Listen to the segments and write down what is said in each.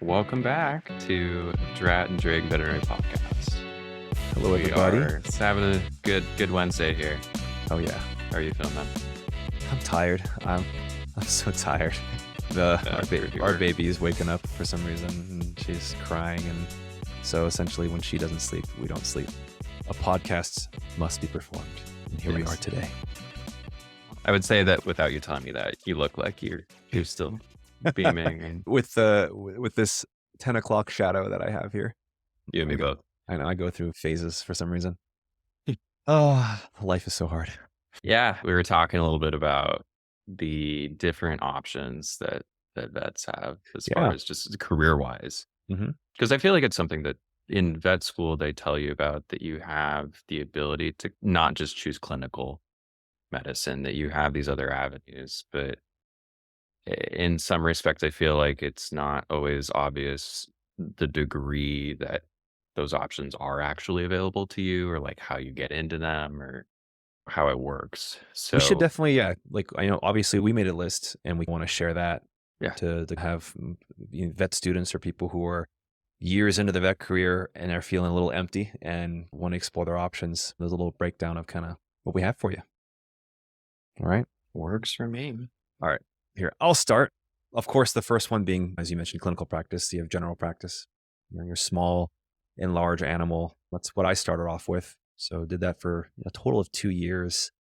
Welcome back to Drat and Drake Veterinary Podcast. Hello, We everybody. are having a good Wednesday here. Oh yeah, How are you feeling, man? I'm tired. I'm so tired. Our baby is waking up for some reason, and she's crying, and so essentially, when she doesn't sleep, we don't sleep. A podcast must be performed, and here we Yes. are today. I would say that without you telling me that, you look like you're still beaming, and With this 10 o'clock shadow that I have here. you and me both. I know I go through phases for some reason. Oh, life is so hard. Yeah, we were talking a little bit about the different options that vets have as far as just career-wise. Mm-hmm. Because I feel like it's something that in vet school they tell you about, that you have the ability to not just choose clinical medicine, that you have these other avenues. But in some respects, I feel like it's not always obvious the degree that those options are actually available to you, or like how you get into them, or how it works. So We should definitely, like, I know obviously we made a list and we want to share that to have vet students or people who are years into the vet career and are feeling a little empty and want to explore their options. There's a little breakdown of kind of what we have for you. All right. works for me. All right. Here, I'll start. Of course, the first one being, as you mentioned, clinical practice. You have general practice. Your small and large animal. That's what I started off with. So did that for a total of 2 years.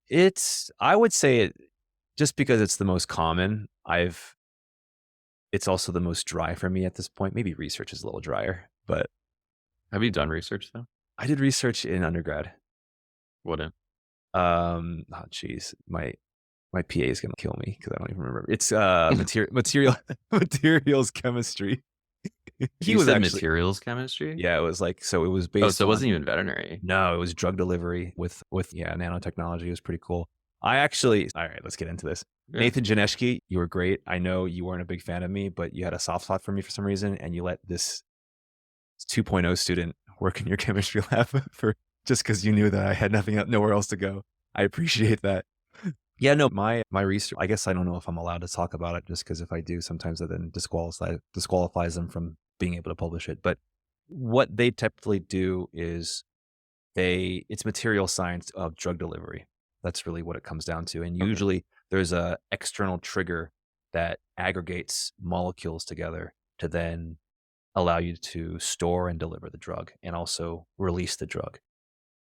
I would say just because it's the most common, it's also the most dry for me at this point. Maybe research is a little drier, but Have you done research though? I did research in undergrad. What in? Oh geez, my PA is gonna kill me because I don't even remember. It's materials chemistry. You said materials chemistry? Yeah, it was like, so it was based. Oh, so it wasn't even veterinary. No, it was drug delivery with nanotechnology. It was pretty cool. All right, let's get into this. Yeah. Nathan Janeski, you were great. I know you weren't a big fan of me, but you had a soft spot for me for some reason, and you let this 2.0 student work in your chemistry lab just because you knew that I had nowhere else to go. I appreciate that. Yeah, no, my research, I guess I don't know if I'm allowed to talk about it, just because if I do, sometimes that then disqualifies them from being able to publish it. But what they typically do is it's material science of drug delivery. That's really what it comes down to. And usually there's a external trigger that aggregates molecules together to then allow you to store and deliver the drug and also release the drug,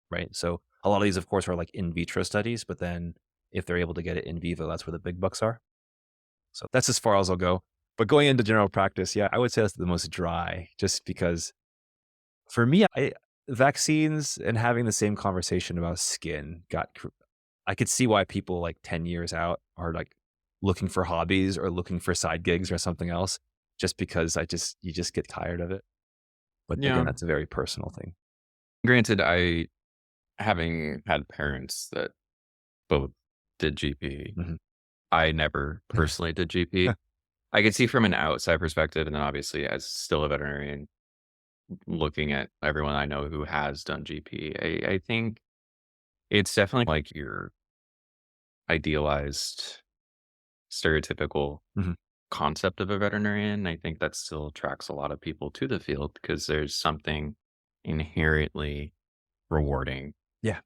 right? So a lot of these, of course, are like in vitro studies, but then if they're able to get it in vivo, that's where the big bucks are. So that's as far as I'll go. But going into general practice, yeah, I would say that's the most dry, just because for me, vaccines and having the same conversation about skin I could see why people like 10 years out are like looking for hobbies or looking for side gigs or something else, just because you just get tired of it. But again, that's a very personal thing. Granted, having had parents that both did GP, I never personally did GP. I could see from an outside perspective, and then obviously as still a veterinarian, looking at everyone I know who has done GP, I think it's definitely like your idealized, stereotypical concept of a veterinarian. I think that still attracts a lot of people to the field because there's something inherently rewarding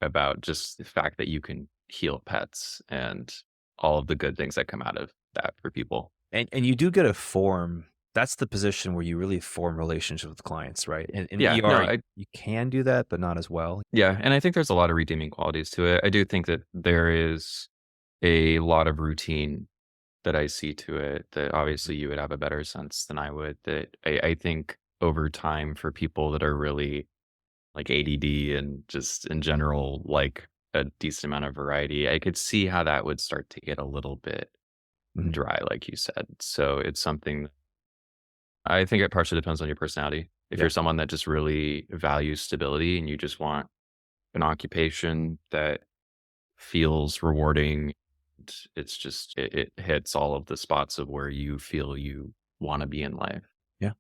about just the fact that you can heal pets and all of the good things that come out of that for people. And you do get a form. That's the position where you really form relationships with clients, right? And in ER, you can do that, but not as well. Yeah, and I think there's a lot of redeeming qualities to it. I do think that there is a lot of routine that I see to it that obviously you would have a better sense than I would. That I think over time, for people that are really like ADD and just in general like a decent amount of variety, I could see how that would start to get a little bit dry, like you said. So it's something that I think it partially depends on your personality. If you're someone that just really values stability and you just want an occupation that feels rewarding, it's just, it hits all of the spots of where you feel you want to be in life. Yeah.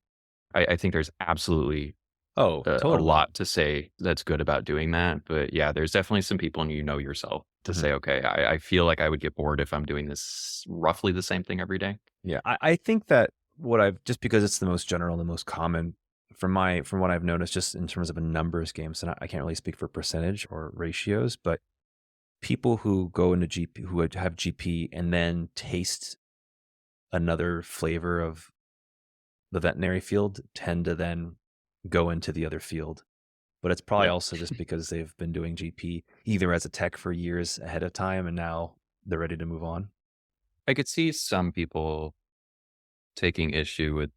I think there's absolutely totally. a lot to say that's good about doing that. But yeah, there's definitely some people, and you know yourself, to say, okay, I feel like I would get bored if I'm doing this roughly the same thing every day. Yeah, I think that what I've just because it's the most general, the most common from what I've noticed, just in terms of a numbers game. So I can't really speak for percentage or ratios, but people who go into GP who would have GP and then taste another flavor of the veterinary field tend to then go into the other field. But it's probably Yeah. also just because they've been doing GP either as a tech for years ahead of time and now they're ready to move on. I could see some people taking issue with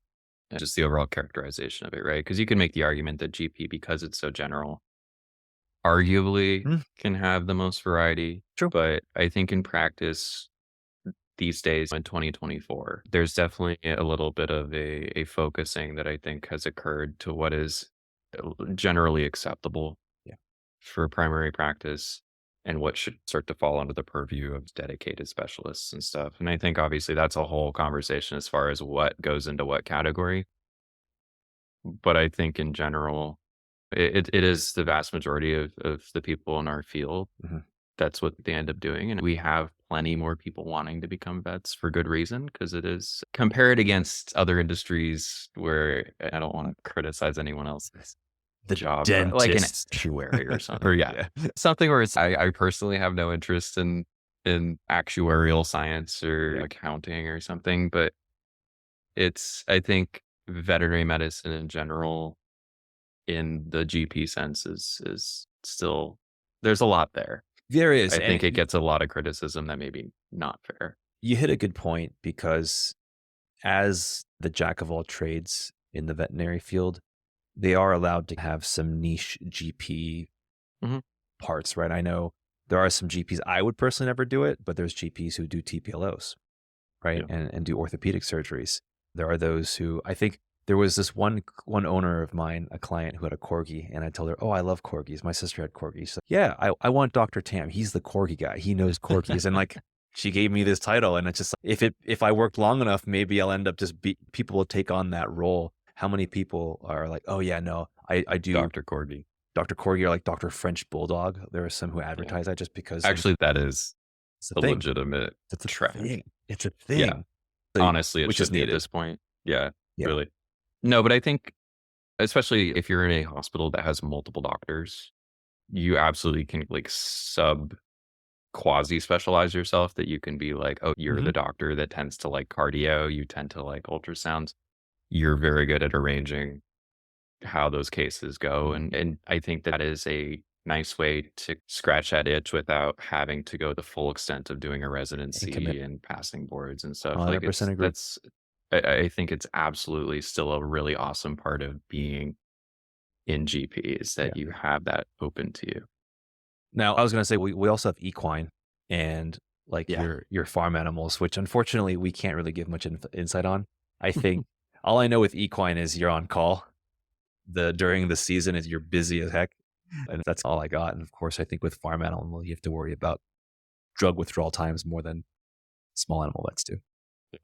just the overall characterization of it, right? Because you can make the argument that GP, because it's so general, arguably Mm, can have the most variety. true. But I think in practice these days in 2024, there's definitely a little bit of a focusing that I think has occurred to what is generally acceptable Yeah. for primary practice and what should start to fall under the purview of dedicated specialists and stuff. And I think obviously that's a whole conversation as far as what goes into what category. But I think in general, it is the vast majority of the people in our field. Mhm. That's what they end up doing. And we have plenty more people wanting to become vets for good reason because it is compared against other industries where I don't want to criticize anyone else's The job, but like an dentist. actuary or something. Or yeah, Yeah. something where I personally have no interest in actuarial science or Yeah. accounting or something, but it's I think veterinary medicine in general in the GP sense is still there's a lot there. There is, I and think it gets a lot of criticism that maybe not fair. you hit a good point because as the jack of all trades in the veterinary field, they are allowed to have some niche GP Mhm. parts, right? I know there are some GPs. I would personally never do it, but there's GPs who do TPLOs, right? Yeah. And do orthopedic surgeries. There are those who I think there was this one owner of mine, a client who had a corgi, and I told her, "Oh, I love corgis. My sister had corgis." So, yeah, I want Dr. Tam. He's the corgi guy. He knows corgis, and like she gave me this title, and it's just if I worked long enough, maybe I'll end up people will take on that role. How many people are like, "Oh yeah, no, I do Dr. Corgi. Dr. Corgi or like Dr. French Bulldog." There are some who Yeah. advertise that just because Actually, that is it's a a thing. legitimate It's a trend. thing. It's a Yeah. thing. So, Honestly, it which is should be at needed. this point. Yeah, Yeah. really. No, but I think especially if you're in a hospital that has multiple doctors, you absolutely can like sub quasi specialize yourself that you can be like, oh, you're Mhm. the doctor that tends to like cardio, you tend to like ultrasounds. You're very good at arranging how those cases go. And I think that is a nice way to scratch that itch without having to go the full extent of doing a And commit. residency and passing boards and stuff. Like 100% it's agree. that's I think it's absolutely still a really awesome part of being in GP is Yeah. that you have that open to you. Now, I was gonna say we also have equine and like Yeah. your farm animals, which unfortunately we can't really give much insight on. I think all I know with equine is you're on call. During the season is you're busy as heck, and that's all I got. And of course, I think with farm animal, you have to worry about drug withdrawal times more than small animal vets do.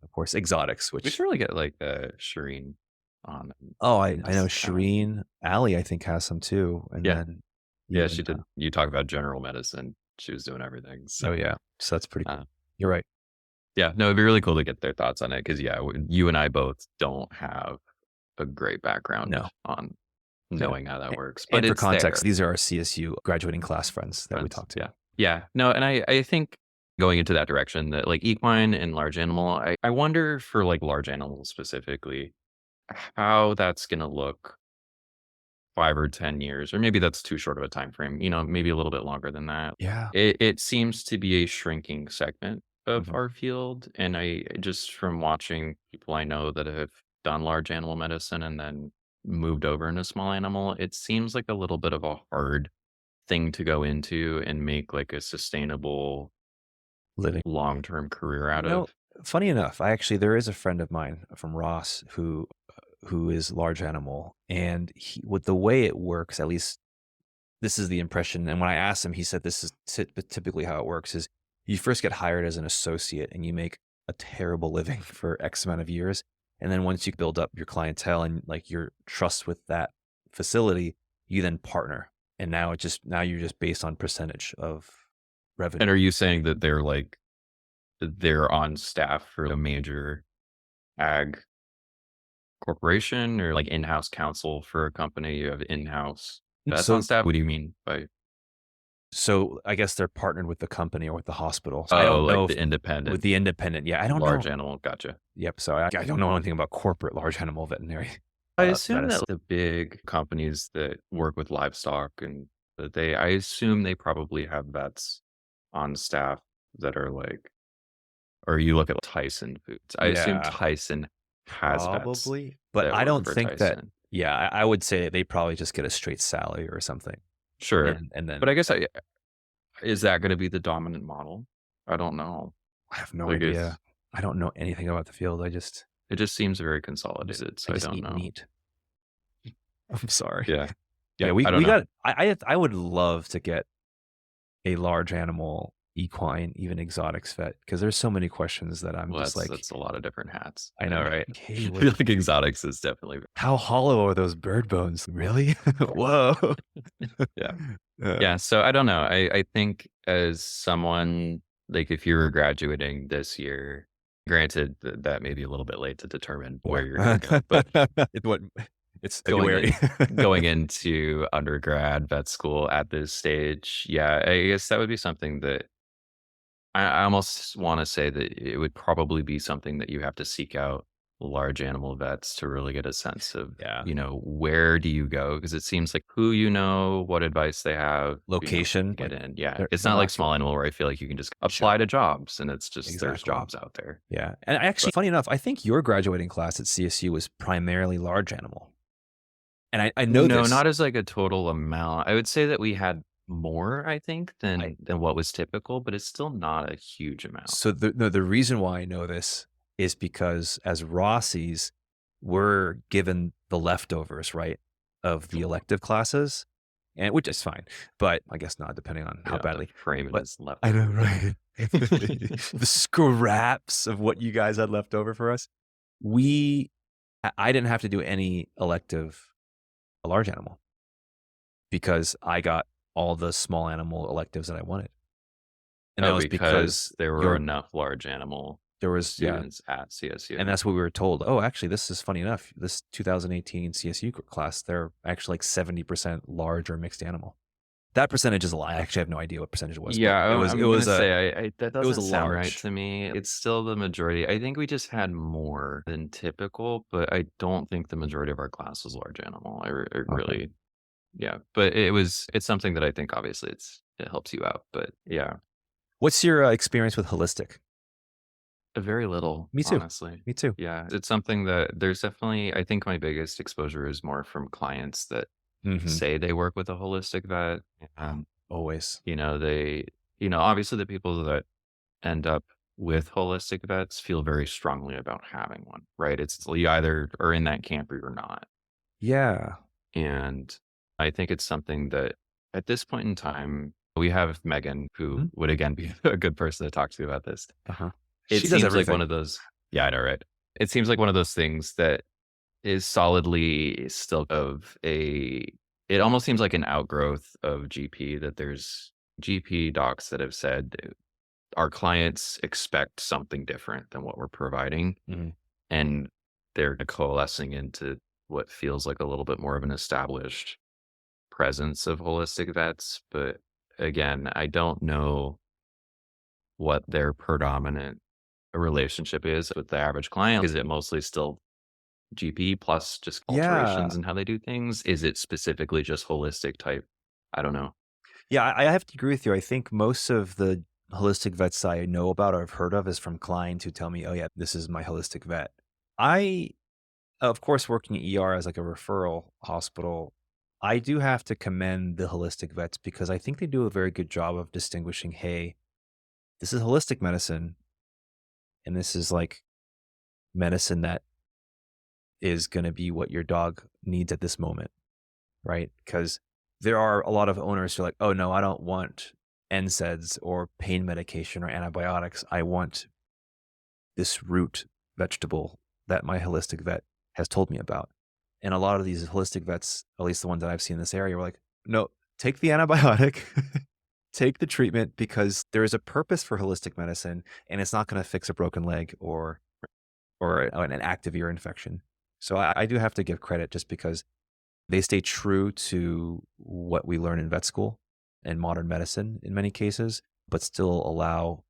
Of course, exotics, We which should really get like Shireen on oh, I and I know just kind of Shireen Alley, I think, has some too, and yeah. then Yeah, even, she did. You talk about general medicine. She was doing everything. oh, So yeah. So that's pretty uh, cool. You're right. yeah, no, it'd be really cool to get their thoughts on it because yeah, you and I both don't have a great background No. on Yeah. knowing how that A works, but and for it's context, there. these are our CSU graduating class friends that we Friends. talk to. Yeah. Yeah. No, and I think going into that direction that like equine and large animal, I wonder for like large animals specifically, how that's gonna look 5 or 10 years, or maybe that's too short of a time frame, maybe a little bit longer than that. Yeah. It seems to be a shrinking segment of Mhm. our field, and I just from watching people I know that have done large animal medicine and then moved over into small animal, it seems like a little bit of a hard thing to go into and make, like, a sustainable Living. long-term career out You know, of. funny enough, there is a friend of mine from Ross who is large animal, and with the way it works, at least this is the impression, and when I asked him, he said this is typically how it works is you first get hired as an associate and you make a terrible living for X amount of years. And then once you build up your clientele and like your trust with that facility, you then partner. And now you're just based on percentage of revenue. And are you saying that they're on staff for a major ag? corporation or like in-house counsel for a company? You have in-house vets on So staff? What do you mean by so I guess they're partnered with the company or with the hospital. So I oh, don't know like if the with independent the independent, yeah, I don't know. large animal? Gotcha. Yep, so I don't know anything about corporate large animal veterinary, I assume that medicine. the big companies that work with livestock and that I assume they probably have vets on staff that are like, or you look at Tyson Foods. I assume Yeah, Tyson has vets probably, but that I work don't for think that Tyson. yeah, I would say they probably just get a straight salary or something, Sure. and But then I guess is that going to be the dominant model? I don't know. I have no Like idea. I don't know anything about the field, it just seems very I just consolidated, I so I just don't eat know. meat. I'm sorry. Yeah. Yeah, Yeah. we I don't we know. got I would love to get a large animal, equine, even exotics vet because there's so many questions that I'm Well, just like, that's a lot of different hats. I know, And right? "Hey, I what feel like exotics is definitely how hollow are those bird bones? Really? Whoa." yeah. Uh, Yeah, so I don't know. I think as someone like if you were graduating this year, granted that may be a little bit late to determine where yeah. you're gonna go, but It's what it's going February. in going into undergrad vet school at this stage, yeah, I guess that would be something that I almost wanna say that it would probably be something that you have to seek out large animal vets to really get a sense of, Yeah. where do you go? Because it seems like who you know, what advice they have, Location, to get like, in. Yeah, they're it's they're not like not small animal where I feel like you can just apply sure. to jobs and it's just there's Exactly. jobs out there. Yeah, and actually, But funny enough, I think your graduating class at CSU was primarily large animal, and I know no, this. not as like a total amount. I would say that we had more, I think, I than what was typical, but it's still not a huge amount. so the reason why I know this is because as Rossies, we're given the leftovers, right, of the elective classes, and which is fine, but I guess not depending on You how don't have to badly. frame it But as I know, leftovers. right? The scraps of what you guys had left over for us. We I didn't have to do any elective large animal because I got all the small animal electives that I wanted. And that Oh, was because because there were your enough large animal there was yeah, students at and CSU. that's what we were told. Oh, actually, this is funny enough. This 2018 CSU class, they're actually like 70% large or mixed animal. That percentage is a lie. I actually have no idea what percentage it was, Yeah, but it I'm gonna was a say I that it was a doesn't sound right large. to me. It's still the majority. I think we just had more than typical, but I don't think the majority of our class was large animal. I Okay. really, yeah, but it's something that I think obviously it helps you out, but yeah, What's your experience with holistic? very little, Me too. honestly. Me too. Yeah, it's something that there's definitely. I think my biggest exposure is more from clients that Hmm. say they work with a holistic vet. Always. They, obviously the people that end up with holistic vets feel very strongly about having one, right? It's you either are in that camp or you're not. Yeah. And I think it's something that at this point in time, we have Megan, who Mhm. would again be a good person to talk to about this. Uh-huh. It She does seems like one everything. of those, yeah, I know, right? It seems like one of those things that is solidly still it almost seems like an outgrowth of GP that there's GP docs that have said our clients expect something different than what we're providing. Mhm. And they're coalescing into what feels like a little bit more of an established presence of holistic vets. But again, I don't know what their predominant relationship is with the average client. Is it mostly still GP plus just Yeah. alterations in how they do things? Is it specifically just holistic type? I don't know. Yeah, I have to agree with you. I think most of the holistic vets I know about or have heard of is from clients who tell me, "Oh yeah, this is my holistic vet." I, of course, working at ER as like a referral hospital, I do have to commend the holistic vets because I think they do a very good job of distinguishing, hey, this is holistic medicine and this is like medicine that is going to be what your dog needs at this moment, right? Because there are a lot of owners who are like, oh no, I don't want NSAIDs or pain medication or antibiotics. I want this root vegetable that my holistic vet has told me about. And a lot of these holistic vets, at least the ones that I've seen in this area, were like, no, take the antibiotic, take the treatment because there is a purpose for holistic medicine and it's not going to fix a broken leg or an active ear infection. So I do have to give credit just because they stay true to what we learn in vet school and modern medicine in many cases, but still allow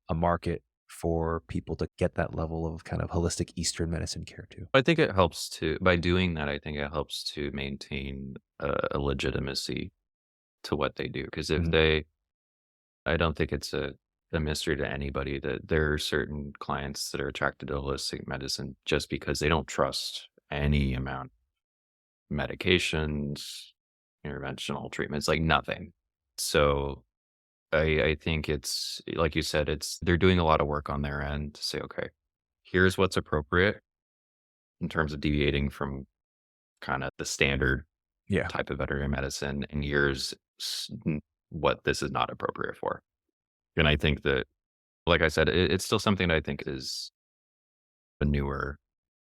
a market for people to get that level of kind of holistic Eastern medicine care too. I think it helps to by doing that, I think it helps to maintain a legitimacy to what they do. Because if Mhm. they I don't think it's a mystery to anybody that there are certain clients that are attracted to holistic medicine just because they don't trust any amount of medications, interventional treatments, like nothing. So I think it's like you said, it's they're doing a lot of work on their end to say, okay, here's what's appropriate in terms of deviating from kind of the standard Yeah. type of veterinary medicine, and here's what this is not appropriate for. And I think that, like I said, it's still something that I think is a newer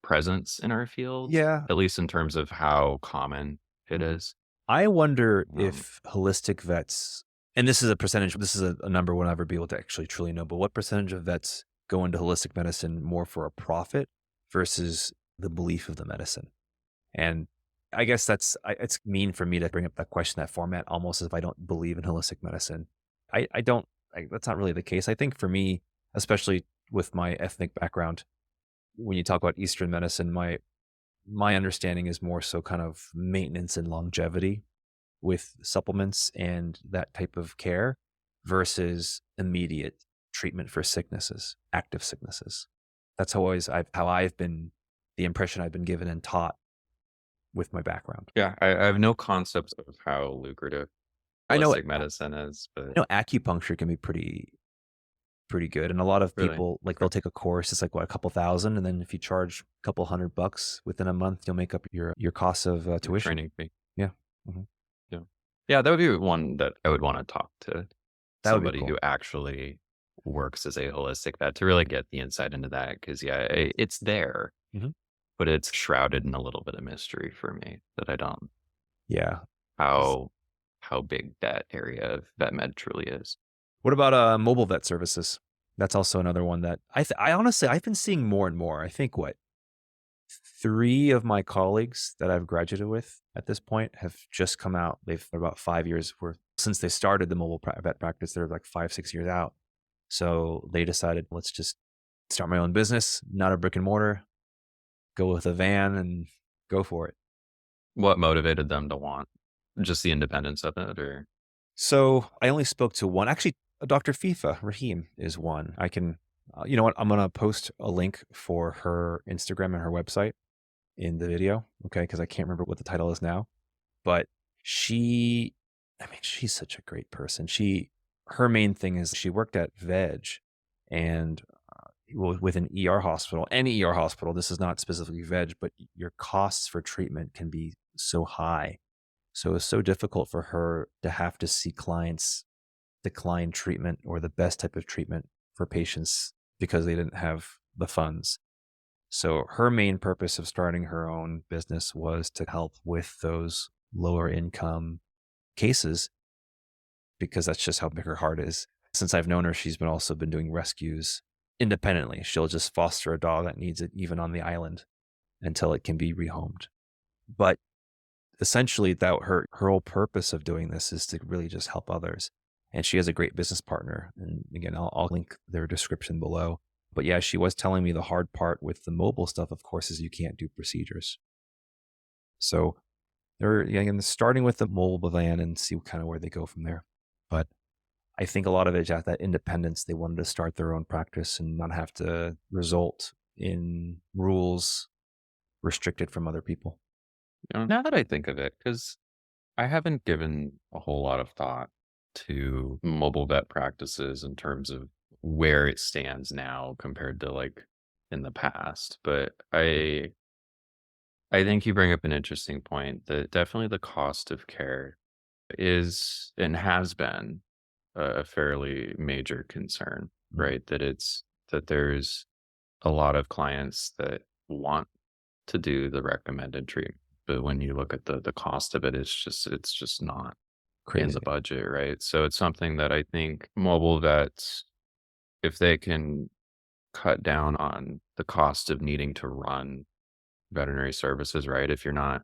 presence in our field, Yeah. at least in terms of how common it Mhm. is. I wonder Um, if holistic vets, and this is a percentage, this is a number we'll never be able to actually truly know, but what percentage of vets go into holistic medicine more for a profit versus the belief of the medicine? And I guess it's mean for me to bring up that question, that format, almost as if I don't believe in holistic medicine. I don't, that's not really the case. I think for me, especially with my ethnic background, when you talk about Eastern medicine, my understanding is more so kind of maintenance and longevity with supplements and that type of care versus immediate treatment for sicknesses, active sicknesses. That's how I've been, the impression I've been given and taught with my background. yeah, I have no concept of how lucrative I know holistic medicine is, but acupuncture can be pretty good, and a lot of really, people, like, they'll okay, take a course, it's like, what, a couple thousand, and then if you charge a couple $100 within a month, you'll make up your costs of, your tuition. training fee. Yeah. Mhm. Yeah. Yeah, that would be one that I would wanna talk to That would be somebody cool. who actually works as a holistic vet to really get the insight into that. Because yeah, it's there, Mhm. but it's shrouded in a little bit of mystery for me that I don't Yeah. 'Cause how how big that area of vet med truly is. what about, mobile vet services? That's also another one that I honestly, I've been seeing more and more. I think, what, 3 of my colleagues that I've graduated with at this point have just come out. They've about 5 years worth since they started the mobile vet practice, they're like 5, 6 years out. So they decided, let's just start my own business, not a brick and mortar, go with a van and go for it. What motivated them to want just the independence of it or So I only spoke to one. Actually, Dr. FIFA Rahim is one. I can, you know what? I'm going to post a link for her Instagram and her website in the video. Okay. Because I can't remember what the title is now. But she, I mean, she's such a great person. Her main thing is she worked at Veg and with an ER hospital, any ER hospital. This is not specifically Veg, but your costs for treatment can be so high. So it's so difficult for her to have to see clients decline treatment or the best type of treatment for patients because they didn't have the funds. So her main purpose of starting her own business was to help with those lower income cases because that's just how big her heart is. Since I've known her, she's been also been doing rescues independently. She'll just foster a dog that needs it even on the island until it can be rehomed. But essentially that her whole purpose of doing this is to really just help others. And she has a great business partner. And again, I'll link their description below. But yeah, she was telling me the hard part with the mobile stuff, of course, is you can't do procedures. So they're, yeah, again, starting with the mobile van and see kind of where they go from there. But I think a lot of it is at that independence. They wanted to start their own practice and not have to result in rules restricted from other people. now that I think of it, because I haven't given a whole lot of thought to mobile vet practices in terms of where it stands now compared to like in the past. But I think you bring up an interesting point that definitely the cost of care is and has been a fairly major concern, Mhm. right? That there's a lot of clients that want to do the recommended treatment, but when you look at the cost of it, it's just not in the Crazy. budget, right? So it's something that I think mobile vets, if they can cut down on the cost of needing to run veterinary services, right? If you're not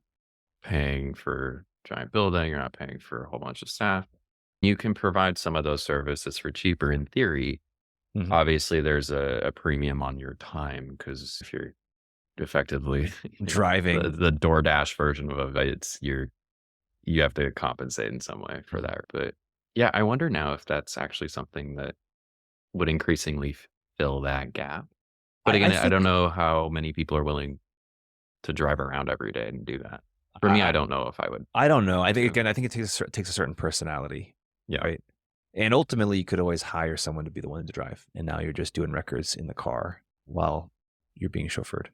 paying for giant building, you're not paying for a whole bunch of staff, you can provide some of those services for cheaper in theory. Mhm. Obviously, there's a premium on your time because if you're effectively, the Driving. the DoorDash version of it, you have to compensate in some way for Mhm. that. But yeah, I wonder now if that's actually something that would increasingly fill that gap. But I again, I don't think know how many people are willing to drive around every day and do that. For me, I I don't know if I would I don't know. I want think, to. again, I think it takes a certain personality, Yeah. right? And ultimately, you could always hire someone to be the one to drive, and now you're just doing records in the car while you're being chauffeured.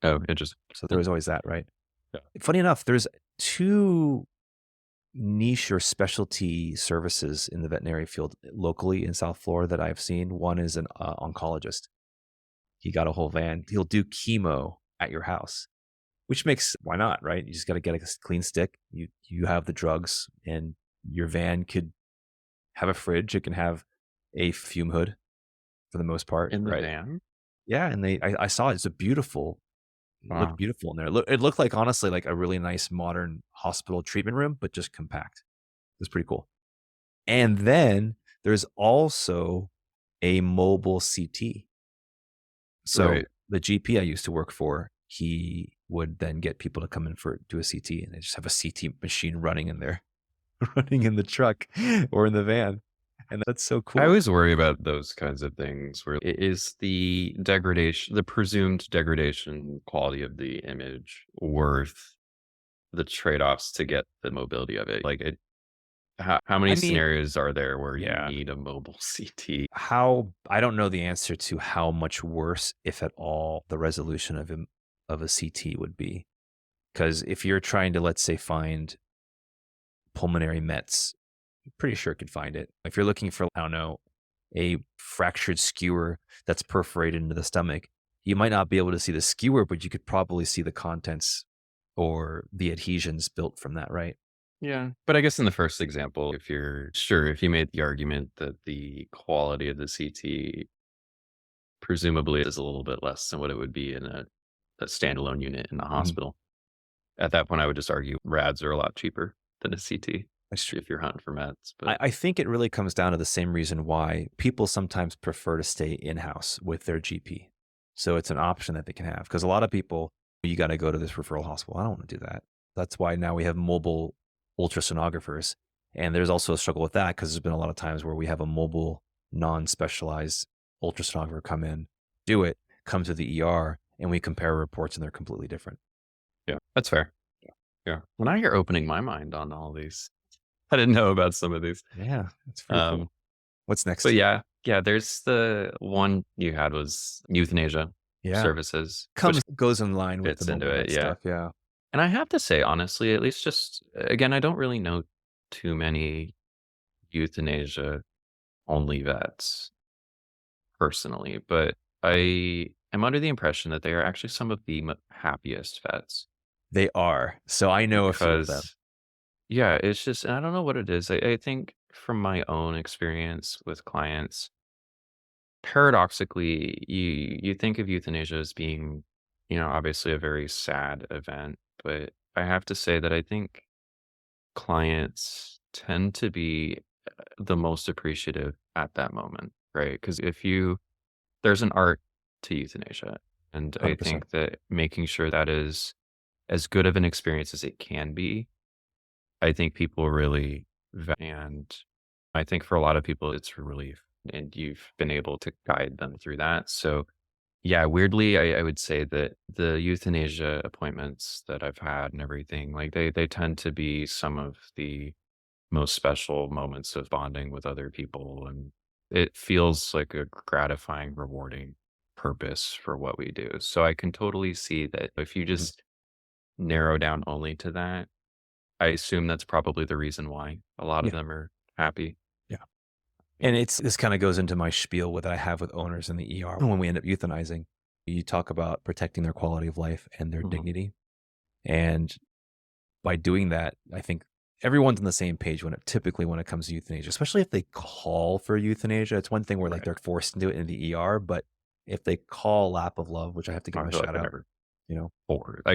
Oh, interesting. So there was always that, right? Yeah. Funny enough, there's 2 niche or specialty services in the veterinary field locally in South Florida that I've seen. One is an oncologist. He got a whole van. He'll do chemo at your house, which makes why not, right? You just got to get a clean stick. You have the drugs, and your van could have a fridge. It can have a fume hood for the most part, In the right? van? Yeah, and I saw it. It's a beautiful. It looked Wow. beautiful in there. It looked like, honestly, like a really nice modern hospital treatment room, but just compact. It's pretty cool. And then there's also a mobile CT. So Right. the GP I used to work for, he would then get people to come in for do a CT, and they just have a CT machine running in there, running in the truck or in the van. And that's so I cool. always worry about those kinds of things where it is the degradation, the presumed degradation quality of the image worth the trade-offs to get the mobility of it? Like, how many I mean, scenarios are there where you yeah. need a mobile CT? How I don't know the answer to how much worse, if at all, the resolution of a CT would be. Because if you're trying to, let's say, find pulmonary mets, I'm pretty sure it could find it. If you're looking for, I don't know, a fractured skewer that's perforated into the stomach, you might not be able to see the skewer, but you could probably see the contents or the adhesions built from that, right? Yeah. But I guess in the first example, if you're sure, if you made the argument that the quality of the CT presumably is a little bit less than what it would be in a standalone unit in the Mhm. hospital, at that point, I would just argue rads are a lot cheaper than a CT That's true. if you're hunting for meds. But I think it really comes down to the same reason why people sometimes prefer to stay in house with their GP. So it's an option that they can have. Because a lot of people, you got to go to this referral hospital. I don't want to do that. That's why now we have mobile ultrasonographers. And there's also a struggle with that because there's been a lot of times where we have a mobile, non specialized ultrasonographer come in, do it, come to the ER, and we compare reports and they're completely different. yeah, that's fair. Yeah. Well, now you're opening my mind on all these. I didn't know about some of these. Yeah, that's pretty Um, cool. What's but next? yeah, there's the one you had was euthanasia Yeah. services, which Goes in line with the fits into mobile it. vet Yeah. stuff. Yeah. And I have to say, honestly, at least just again, I don't really know too many euthanasia only vets personally, but I am under the impression that they are actually some of the happiest vets They are. So I know a few of them. because, yeah, it's just, I don't know what it is. I think from my own experience with clients, paradoxically, you think of euthanasia as being, obviously a very sad event, but I have to say that I think clients tend to be the most appreciative at that moment, right? Because there's an art to euthanasia. And I 100%. think that making sure that is as good of an experience as it can be, I think people really, and I think for a lot of people, it's a relief. And you've been able to guide them through that. So, yeah, weirdly, I would say that the euthanasia appointments that I've had and everything, like they tend to be some of the most special moments of bonding with other people. And it feels like a gratifying, rewarding purpose for what we do. So I can totally see that if you Mhm. just narrow down only to that, I assume that's probably the reason why a lot of Yeah. them are happy. Yeah. And this kind of goes into my spiel that I have with owners in the ER when we end up euthanizing. You talk about protecting their quality of life and their Mhm. dignity. And by doing that, I think everyone's on the same page typically when it comes to euthanasia, especially if they call for euthanasia. It's one thing where like Right. they're forced into it in the ER, but if they call lap of love, which I have to give I them a feel like shout I out, never. you know?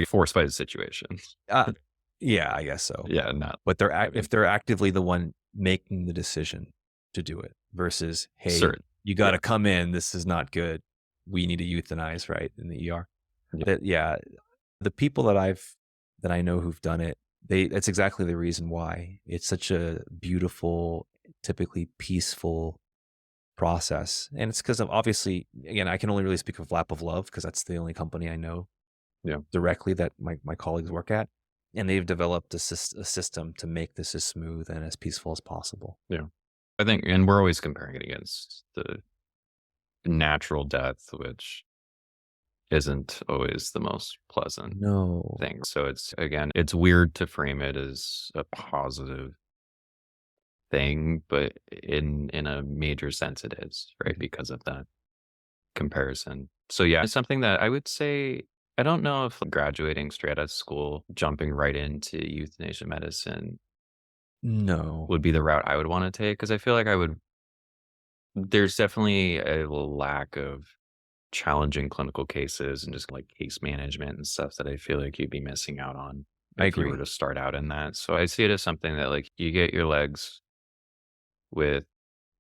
Forced by the situation. Uh, yeah, I guess so. Yeah, not But given. if they're actively the one making the decision to do it versus, "Hey, Certain. you Yeah, gotta come in, this is not good. We need to euthanize," right, in the ER. yeah, That yeah, the people that I know who've done it, that's exactly the reason why. It's such a beautiful, typically peaceful process, and it's because of obviously, again, I can only really speak of Lap of Love because that's the only company I know yeah, directly that my colleagues work at, and they've developed a system to make this as smooth and as peaceful as possible. yeah. I think and we're always comparing it against the natural death, which isn't always the most pleasant No. thing. So it's again, it's weird to frame it as a positive thing, but in a major sense it is, right? Mhm. Because of that comparison. So yeah, it's something that I would say I don't know if graduating straight out of school, jumping right into euthanasia medicine No. would be the route I would want to take because I feel like I would there's definitely a lack of challenging clinical cases and just like case management and stuff that I feel like you'd be missing out on I if you were agree. to start out in that. So I see it as something that like you get your legs with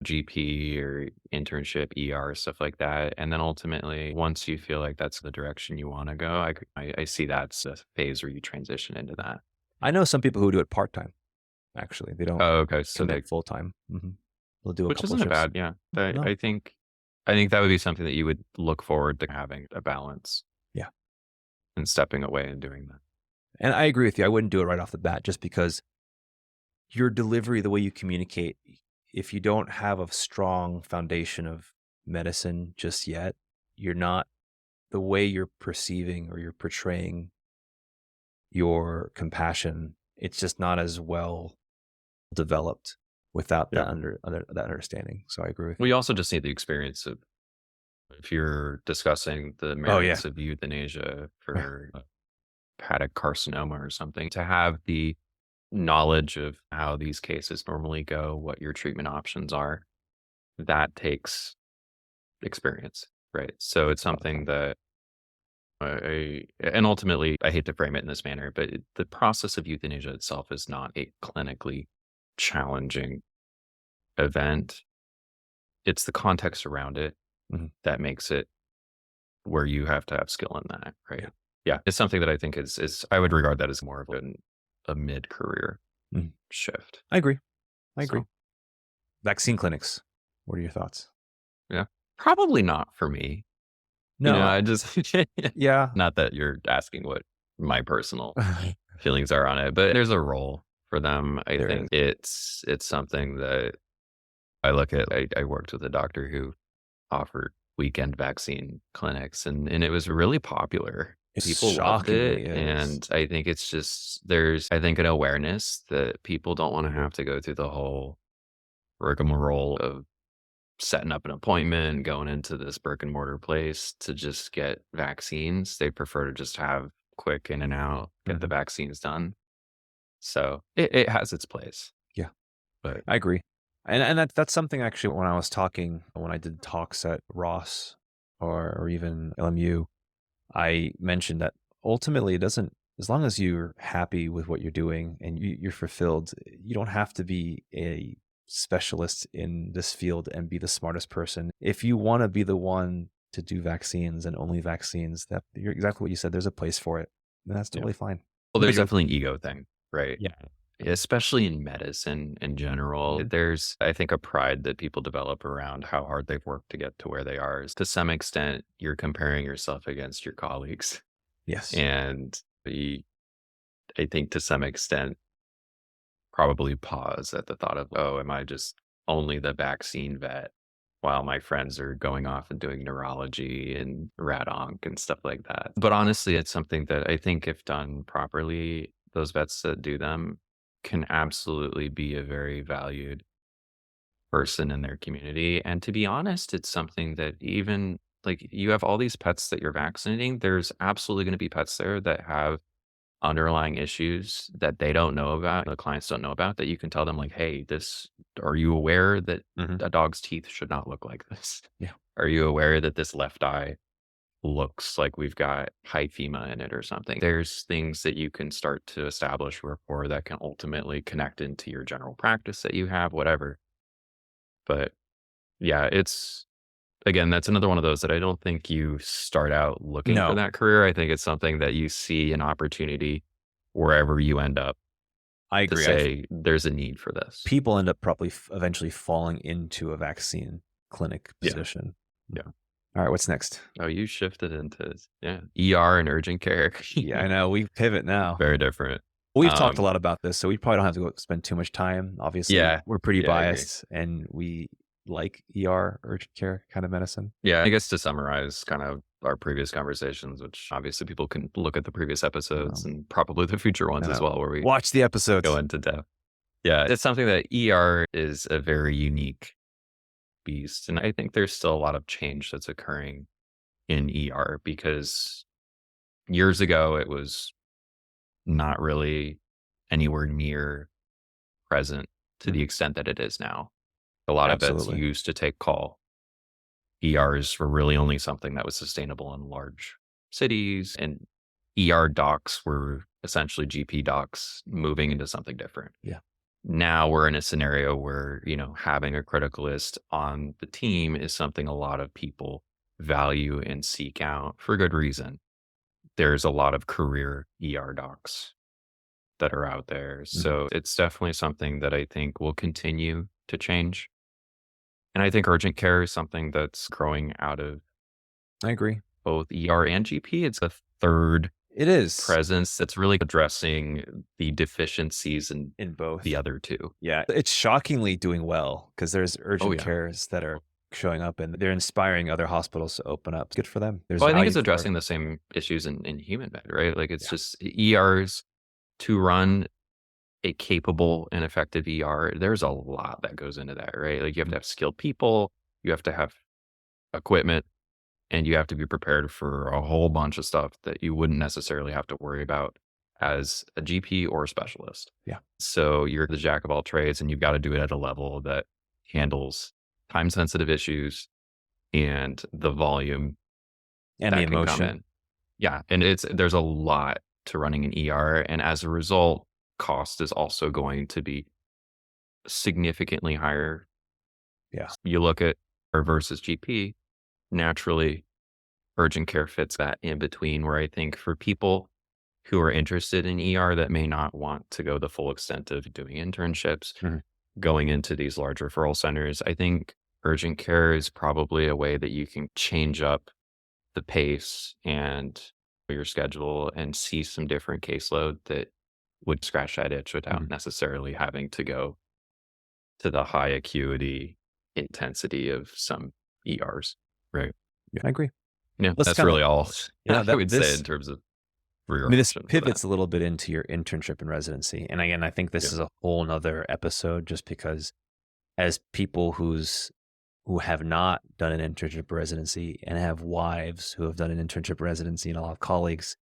GP or internship, ER, stuff like that. And then ultimately, once you feel like that's the direction you want to go, I see that's a phase where you transition into that. I know some people who do it part-time, actually. They don't Oh, okay. So commit they, full-time. They'll do a which couple isn't a shifts. bad, yeah. No. I think that would be something that you would look forward to having a balance Yeah. and stepping away and doing that. And I agree with you. I wouldn't do it right off the bat just because your delivery, the way you communicate, if you don't have a strong foundation of medicine just yet, you're not the way you're perceiving or you're portraying your compassion, it's just not as well developed without Yeah. that understanding. So I agree with you. We also just need the experience of if you're discussing the Oh yeah. merits of euthanasia Yeah. for hepatic carcinoma or something, to have the knowledge of how these cases normally go, what your treatment options are, that takes experience, right? So it's A lot of something time. that and ultimately, I hate to frame it in this manner, but the process of euthanasia itself is not a clinically challenging event. It's the context around it Mhm. that makes it where you have to have skill in that, right? Yeah. Yeah, it's something that I think is I would regard that as more of a mid-career Mhm. shift. I agree. I agree. So, Vaccine clinics. What are your thoughts? yeah, probably not for me. You No. know, I just Yeah. not that you're asking what my personal feelings are on it, but there's a role for them. I There is. think it's something that I look at. I worked with a doctor who offered weekend vaccine clinics, and it was really popular. It People loved shockingly it, is. and I think it's just there's I think an awareness that people don't want to have to go through the whole rigmarole of setting up an appointment, going into this brick and mortar place to just get vaccines. They prefer to just have quick in and out, get the Mhm. vaccines done. So it has its place, Yeah. but I agree. And that's something actually when I did talks at Ross or even LMU, I mentioned that ultimately it doesn't as long as you're happy with what you're doing and you're fulfilled, you don't have to be a specialist in this field and be the smartest person. If you want to be the one to do vaccines and only vaccines, that you're exactly what you said, there's a place for it. And that's yeah. totally fine. Well, But there's you're definitely an ego thing, right? yeah. Especially in medicine in general. There's, I think, a pride that people develop around how hard they've worked to get to where they are. To some extent, you're comparing yourself against your colleagues. Yes. And you, I think to some extent, probably pause at the thought of, oh, am I just only the vaccine vet while my friends are going off and doing neurology and rad onc and stuff like that. But honestly, it's something that I think if done properly, those vets that do them can absolutely be a very valued person in their community. And to be honest, it's something that even like you have all these pets that you're vaccinating, there's absolutely going to be pets there that have underlying issues that they don't know about, the clients don't know about, that you can tell them like, "Hey, this are you aware that Mhm. a dog's teeth should not look like this? Yeah. Are you aware that this left eye looks like we've got high FEMA in it or something. There's things that you can start to establish rapport that can ultimately connect into your general practice that you have, whatever. But yeah, it's again, that's another one of those that I don't think you start out looking for No, that career. I think it's something that you see an opportunity wherever you end up I to agree. say there's a need for this. People end up probably eventually falling into a vaccine clinic Yeah. position. Yeah. All right, what's next? Oh, you shifted into yeah, ER and urgent care. Yeah, I know. We pivot now. Very different. We've talked a Um, lot about this, so we probably don't have to go spend too much time. Obviously, yeah. we're pretty Yeah, I agree. biased and we like ER, urgent care kind of medicine. Yeah, I guess to summarize kind of our previous conversations, which obviously people can look at the previous episodes Um, and probably the future ones as no. well, where we Watch the go episodes. into depth. Yeah, it's something that ER is a very unique beast. And I think there's still a lot of change that's occurring in ER because years ago it was not really anywhere near present to the Mhm. extent that it is now. A lot of vets Absolutely. used to take call. ERs were really only something that was sustainable in large cities, and ER docs were essentially GP docs moving into something different. Yeah. Now we're in a scenario where, having a criticalist on the team is something a lot of people value and seek out for good reason. There's a lot of career ER docs that are out there. Mhm. So it's definitely something that I think will continue to change. And I think urgent care is something that's growing out of I agree. both ER and GP. It's a third It is presence that's really addressing the deficiencies in in the both. other two. Yeah. It's shockingly doing well because there's Oh, urgent yeah. cares that are showing up and they're inspiring other hospitals to open up. It's good for them. There's Well, I think value it's for it. addressing the same issues in human med, right? Like it's Yeah. just ERs to run a capable and effective ER. There's a lot that goes into that, right? Like you have to Mhm. have skilled people, you have to have equipment, and you have to be prepared for a whole bunch of stuff that you wouldn't necessarily have to worry about as a GP or a specialist. Yeah. So you're the jack of all trades and you've got to do it at a level that handles time sensitive issues and the volume And the that can come emotion. in. Yeah, and there's a lot to running an ER, and as a result, cost is also going to be significantly higher. Yeah. You look at R versus GP, naturally, urgent care fits that in between where I think for people who are interested in ER that may not want to go the full extent of doing internships, Mhm. going into these large referral centers, I think urgent care is probably a way that you can change up the pace and your schedule and see some different caseload that would scratch that itch without Mhm. necessarily having to go to the high acuity intensity of some ERs. Right. Yeah, I agree. Yeah. Let's That's kinda really all I that would say this in terms of I mean, career this option for that. pivots a little bit into your internship and residency. And again, I think Yeah. this is a whole nother episode just because as people who have not done an internship residency and have wives who have done an internship residency and a lot of colleagues,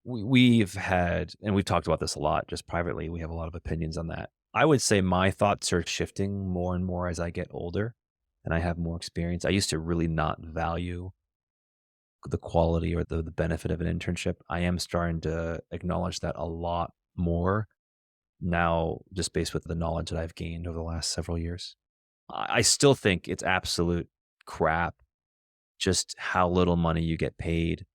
we've had, and we've talked about this a lot just privately. We have a lot of opinions on that. I would say my thoughts are shifting more and more as I get older and I have more experience. I used to really not value the quality or the benefit of an internship. I am starting to acknowledge that a lot more now, just based with the knowledge that I've gained over the last several years. I still think it's absolute crap just how little money you get paid.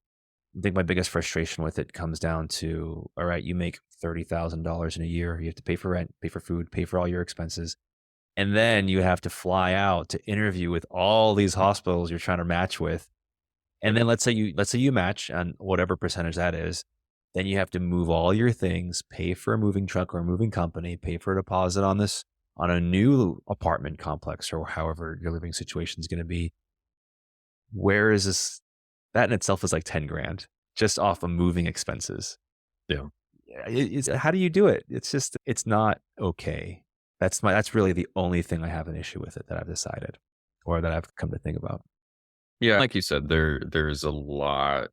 I think my biggest frustration with it comes down to, all right, you make $30,000 in a year. You have to pay for rent, pay for food, pay for all your expenses. And then you have to fly out to interview with all these hospitals you're trying to match with. And Yep. then let's say you match on whatever percentage that is. Then you have to move all your things, pay for a moving truck or a moving company, pay for a deposit on a new apartment complex or however your living situation is going to be. Where is this? That in itself is like 10 grand just off of moving expenses. Yeah. Yeah, how do you do it? It's just, it's not okay. That's really the only thing I have an issue with it that I've decided or that I've come to think about. Yeah. Like you said, there's a lot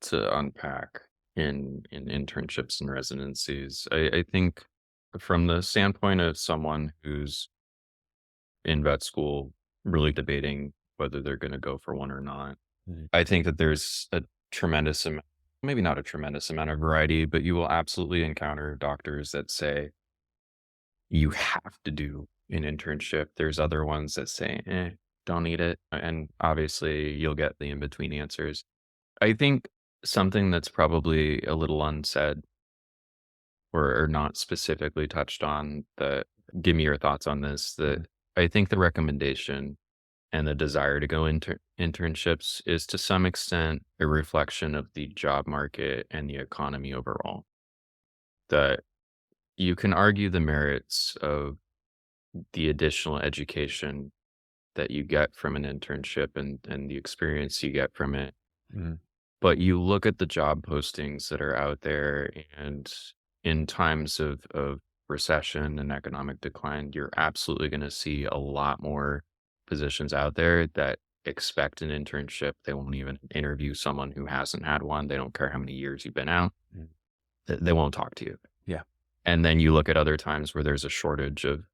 to unpack in internships and residencies. I think from the standpoint of someone who's in vet school, really debating whether they're going to go for one or not. Mhm. I think that there's a tremendous amount, maybe not a tremendous amount of variety, but you will absolutely encounter doctors that say you have to do an internship. There's other ones that say, don't need it. And obviously, you'll get the in between answers. I think something that's probably a little unsaid or not specifically touched on that, give me your thoughts on this, Mhm. that I think the recommendation and the desire to go into internships is to some extent a reflection of the job market and the economy overall. That you can argue the merits of the additional education that you get from an internship and the experience you get from it. Mhm. But you look at the job postings that are out there, and in times of recession and economic decline, you're absolutely going to see a lot more positions out there that expect an internship. They won't even interview someone who hasn't had one. They don't care how many years you've been out. Mhm. They won't talk to you. Yeah. And then you look at other times where there's a shortage of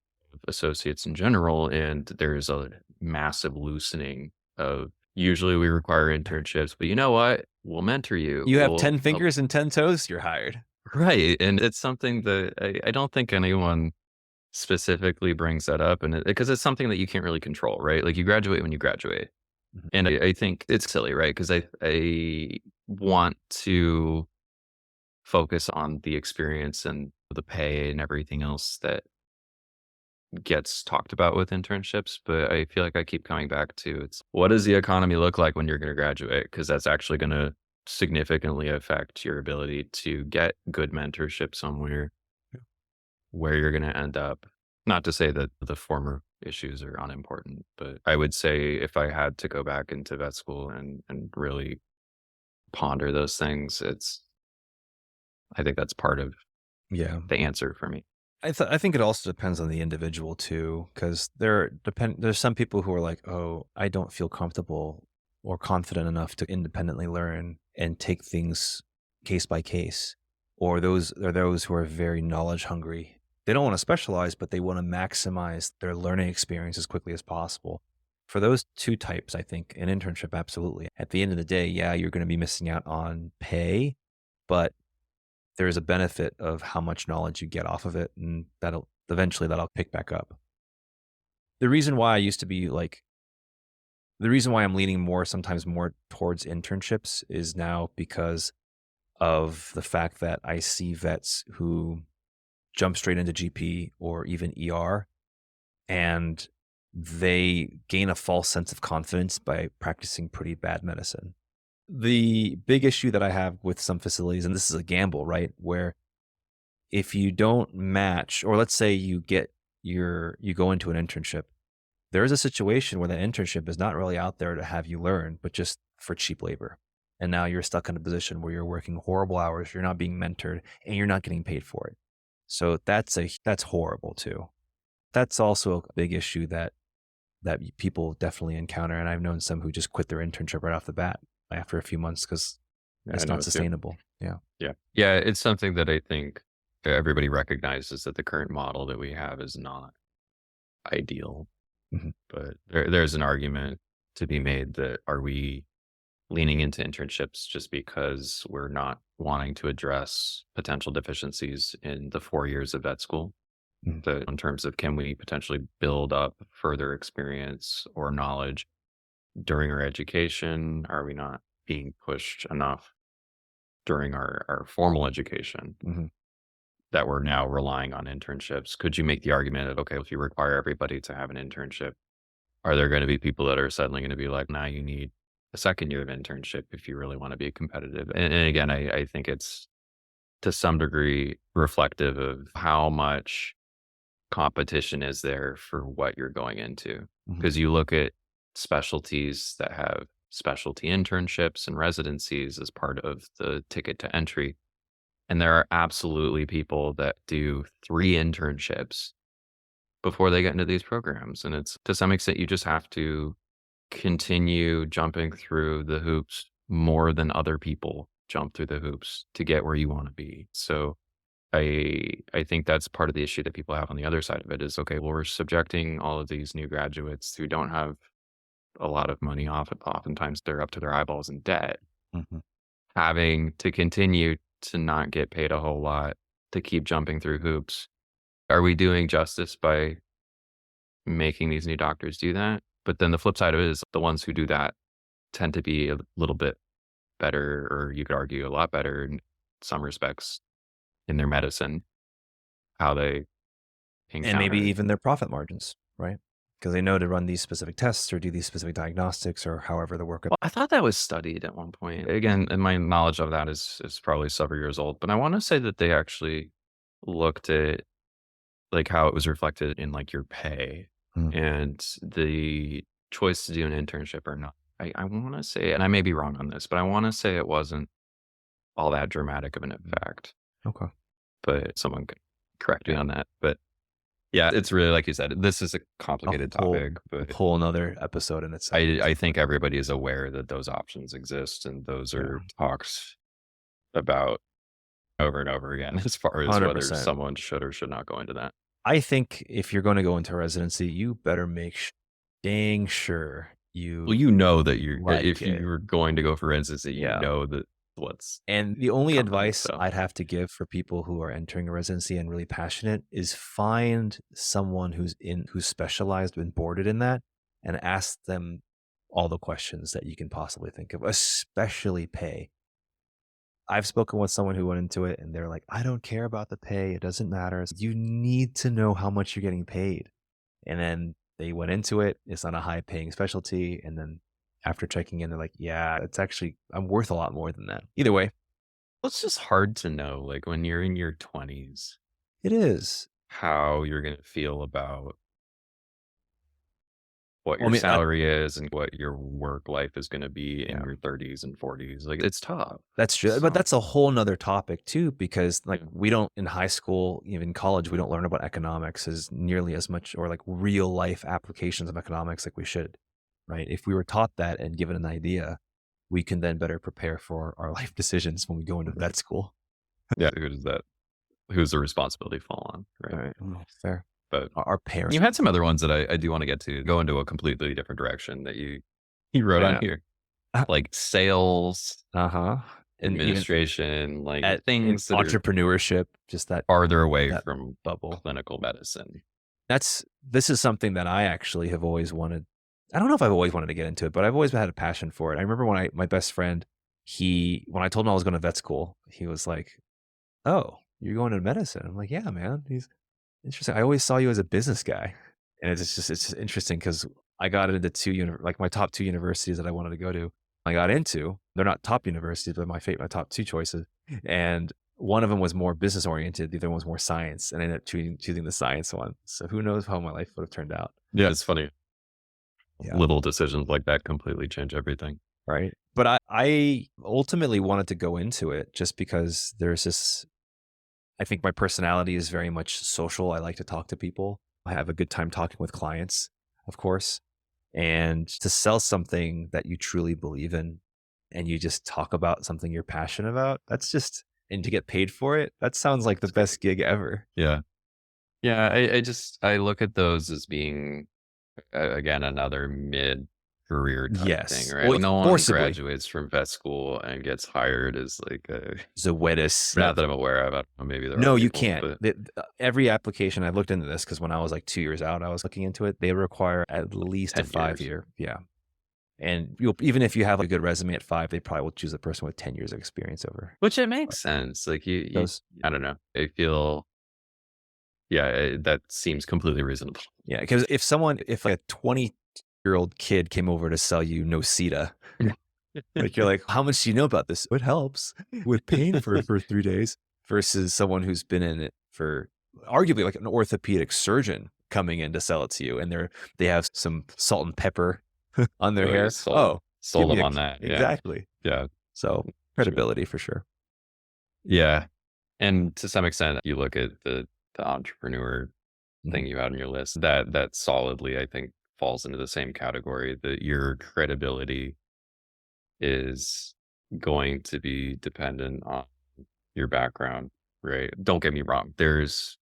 associates in general, and there's a massive loosening of usually we require internships, but you know what? We'll mentor you. You have We'll 10 help. fingers and 10 toes, you're hired. Right. And it's something that I don't think anyone specifically brings that up. And because it's something that you can't really control, right? Like you graduate when you graduate. Mhm. And I think it's silly, right? Because I want to focus on the experience and the pay and everything else that gets talked about with internships, but I feel like I keep coming back to it's what does the economy look like when you're going to graduate? Because that's actually going to significantly affect your ability to get good mentorship somewhere Yeah. where you're going to end up. Not to say that the former issues are unimportant, but I would say if I had to go back into vet school and really ponder those things, I think that's part of Yeah. the answer for me. I think it also depends on the individual too, because there's some people who are like, "Oh, I don't feel comfortable or confident enough to independently learn and take things case by case." Or those who are very knowledge hungry. They don't want to specialize, but they want to maximize their learning experience as quickly as possible. For those two types, I think an internship absolutely. At the end of the day, yeah, you're going to be missing out on pay, but there is a benefit of how much knowledge you get off of it, and that'll pick back up. The reason why I used to be like the reason why I'm leaning more sometimes more towards internships is now because of the fact that I see vets who jump straight into GP or even ER, and they gain a false sense of confidence by practicing pretty bad medicine. The big issue that I have with some facilities, and this is a gamble, right? Where if you don't match, or let's say you go into an internship, there is a situation where that internship is not really out there to have you learn, but just for cheap labor. And now you're stuck in a position where you're working horrible hours, you're not being mentored, and you're not getting paid for it. So that's horrible too. That's also a big issue that people definitely encounter. And I've known some who just quit their internship right off the bat after a few months because Yeah, I it's know not it too. sustainable. Yeah. Yeah. Yeah, it's something that I think everybody recognizes that the current model that we have is not ideal, Mhm. but there's an argument to be made that are we leaning into internships just because we're not wanting to address potential deficiencies in the 4 years of vet school? Mhm. That in terms of can we potentially build up further experience or knowledge during our education? Are we not being pushed enough during our formal education Mhm. that we're now relying on internships? Could you make the argument of, okay, if you require everybody to have an internship, are there going to be people that are suddenly going to be like, now you need a second year of internship if you really want to be competitive? And again, I think it's to some degree reflective of how much competition is there for what you're going into. Mhm. Because you look at specialties that have specialty internships and residencies as part of the ticket to entry. And there are absolutely people that do 3 internships before they get into these programs, and it's to some extent, you just have to continue jumping through the hoops more than other people jump through the hoops to get where you wanna be. So, I think that's part of the issue that people have on the other side of it is, okay, well, we're subjecting all of these new graduates who don't have a lot of money off. Oftentimes, they're up to their eyeballs in debt, Mhm. having to continue to not get paid a whole lot to keep jumping through hoops. Are we doing justice by making these new doctors do that? But then the flip side of it is the ones who do that tend to be a little bit better, or you could argue a lot better in some respects in their medicine, how they And maybe encounter. even their profit margins, right? Because they know to run these specific tests or do these specific diagnostics or however the workup. Well, I thought that was studied at one point. Again, and my knowledge of that is probably several years old, but I want to say that they actually looked at like how it was reflected in like your pay Mm. and the choice to do an internship or not. I want to say, and I may be wrong on this, but I want to say it wasn't all that dramatic of an effect, Okay. but someone could correct me on that. But yeah, it's really like you said, this is a A complicated whole topic, but whole another episode in itself. I think everybody is aware that those options exist and those Yeah. are talked about over and over again as far as whether 100%. someone should or should not go into that. I think if you're going to go into residency, you better make dang sure Well, you you know that you're like if it. you're going to go for residency, you Yeah. know that what's And the only coming, advice so I'd have to give for people who are entering a residency and really passionate is find someone who's specialized and boarded in that and ask them all the questions that you can possibly think of, especially pay. I've spoken with someone who went into it and they're like, I don't care about the pay. It doesn't matter. You need to know how much you're getting paid. And then they went into it. It's not a high paying specialty. And then after checking in, they're like, yeah, it's actually, I'm worth a lot more than that. Either way, it's just hard to know, like, when you're in your 20s, it is. how you're gonna feel about what Well, I your mean, salary is and what your work life is gonna be in yeah, your 30s and 40s. Like, it's tough. that's true. But So, that's a whole nother topic too, because like yeah. we don't in high school, even college, we don't learn about economics as nearly as much or like real life applications of economics like we should, right? If we were taught that and given an idea, we can then better prepare for our life decisions when we go into vet school. Yeah, who's the responsibility fall on, All right? right. Fair. But Our parents. you had some other ones that I do wanna get to, go into a completely different direction that you wrote on Yeah. here, like sales, Uh-huh. And even administration, like in things that are entrepreneurship, just farther away that from bubble. clinical medicine. This is something that I actually have always wanted. I don't know if I've always wanted to get into it, but I've always had a passion for it. I remember when my best friend, when I told him I was going to vet school, he was like, "Oh, you're going to medicine?" I'm like, "Yeah, man." He's interesting. I always saw you as a business guy, and it's just interesting because I got into like my top two universities that I wanted to go to. I got into. They're not top universities, but my top two choices, and one of them was more business oriented. The other one was more science, and I ended up choosing the science one. So who knows how my life would have turned out? Yeah, it's funny. Yeah. Little decisions like that completely change everything. Right. But I ultimately wanted to go into it just because there's this. I think my personality is very much social. I like to talk to people. I have a good time talking with clients, of course. And to sell something that you truly believe in and you just talk about something you're passionate about, and to get paid for it, that sounds like the It's great. best gig ever. Yeah. Yeah, I look at those as being, again, another mid-career type thing, Yes. right? Well, No one forcibly. graduates from vet school and gets hired as like a Zoetis. not that I'm aware of, I don't know, maybe there are No, you people, can't. but Every application I've looked into this because when I was like 2 years out, I was looking into it. They require at least a 10 years. 5 year. Yeah. And even if you have a good resume at 5, they probably will choose a person with 10 years of experience over Which it makes sense. Like you those. I don't know. I feel yeah, that seems completely reasonable. Yeah. Because if like a 20-year-old kid came over to sell you Nocita, like you're like, how much do you know about this? It helps with pain for 3 days versus someone who's been in it for arguably like an orthopedic surgeon coming in to sell it to you. And they have some salt and pepper on their Really hair. sold Oh, give sold me them on that. Yeah. exactly. Yeah. So True. credibility for sure. Yeah. And to some extent, you look at the entrepreneur Mhm. thing you had on your list, that solidly, I think, falls into the same category that your credibility is going to be dependent on your background, right? Don't get me wrong. There's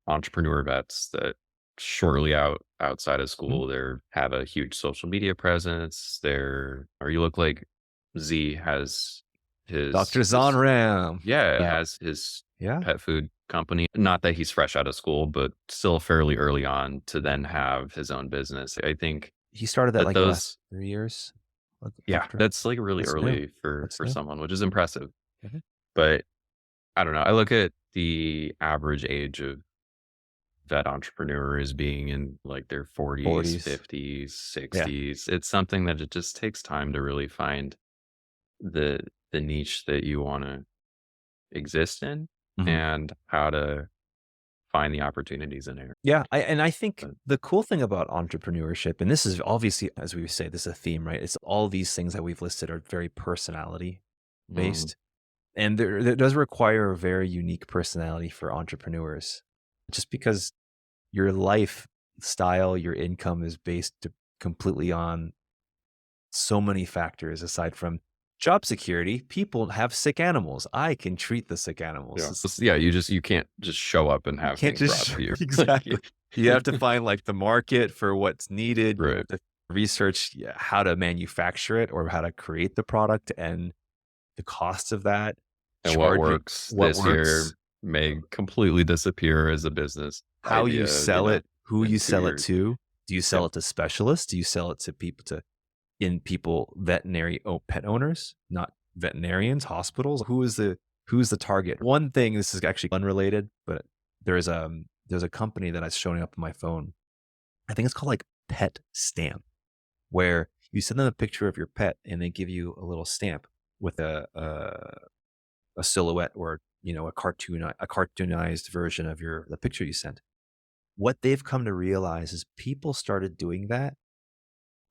entrepreneur vets that shortly outside of Mhm. school. They're have a huge social media presence. Or you look like Z has Dr. his Zonram. yeah, Yeah. has his Yeah. pet food company. Not that he's fresh out of school, but still fairly early on to then have his own business. I think He started that that like the last those 3 years yeah, after. that's like really That's new. early That's for new. someone, which is impressive. Mhm. But I don't know. I look at the average age of vet entrepreneur as being in like their 40s, 40s. 50s, Yeah. 60s. It's something that it just takes time to really find the niche that you want to exist in Mhm. and how to find the opportunities in it. Yeah, I think But the cool thing about entrepreneurship, and this is obviously, as we say, this is a theme, right? It's all these things that we've listed are very personality mm, based. And there does require a very unique personality for entrepreneurs, just because your lifestyle, your income is based completely on so many factors aside from job security. People have sick animals. I can treat the sick animals. yeah. Yeah, you can't just show up and You have can't things brought just to you. Like, exactly. You have to find, like, the market for what's needed. You right. have to research, yeah, how to manufacture it or how to create the product and the cost of that, And what charging works what this works, year may completely disappear as a business how you idea, sell it, who in you 2 sell it years. to. Do you Yeah. sell it to specialists? Do you sell it to people veterinary pet owners, not veterinarians, hospitals? Who's the target? One thing, this is actually unrelated, but there's a company that is showing up on my phone. I think it's called like Pet Stamp, where you send them a picture of your pet and they give you a little stamp with a silhouette or a cartoonized version of your the picture you sent. What they've come to realize is people started doing that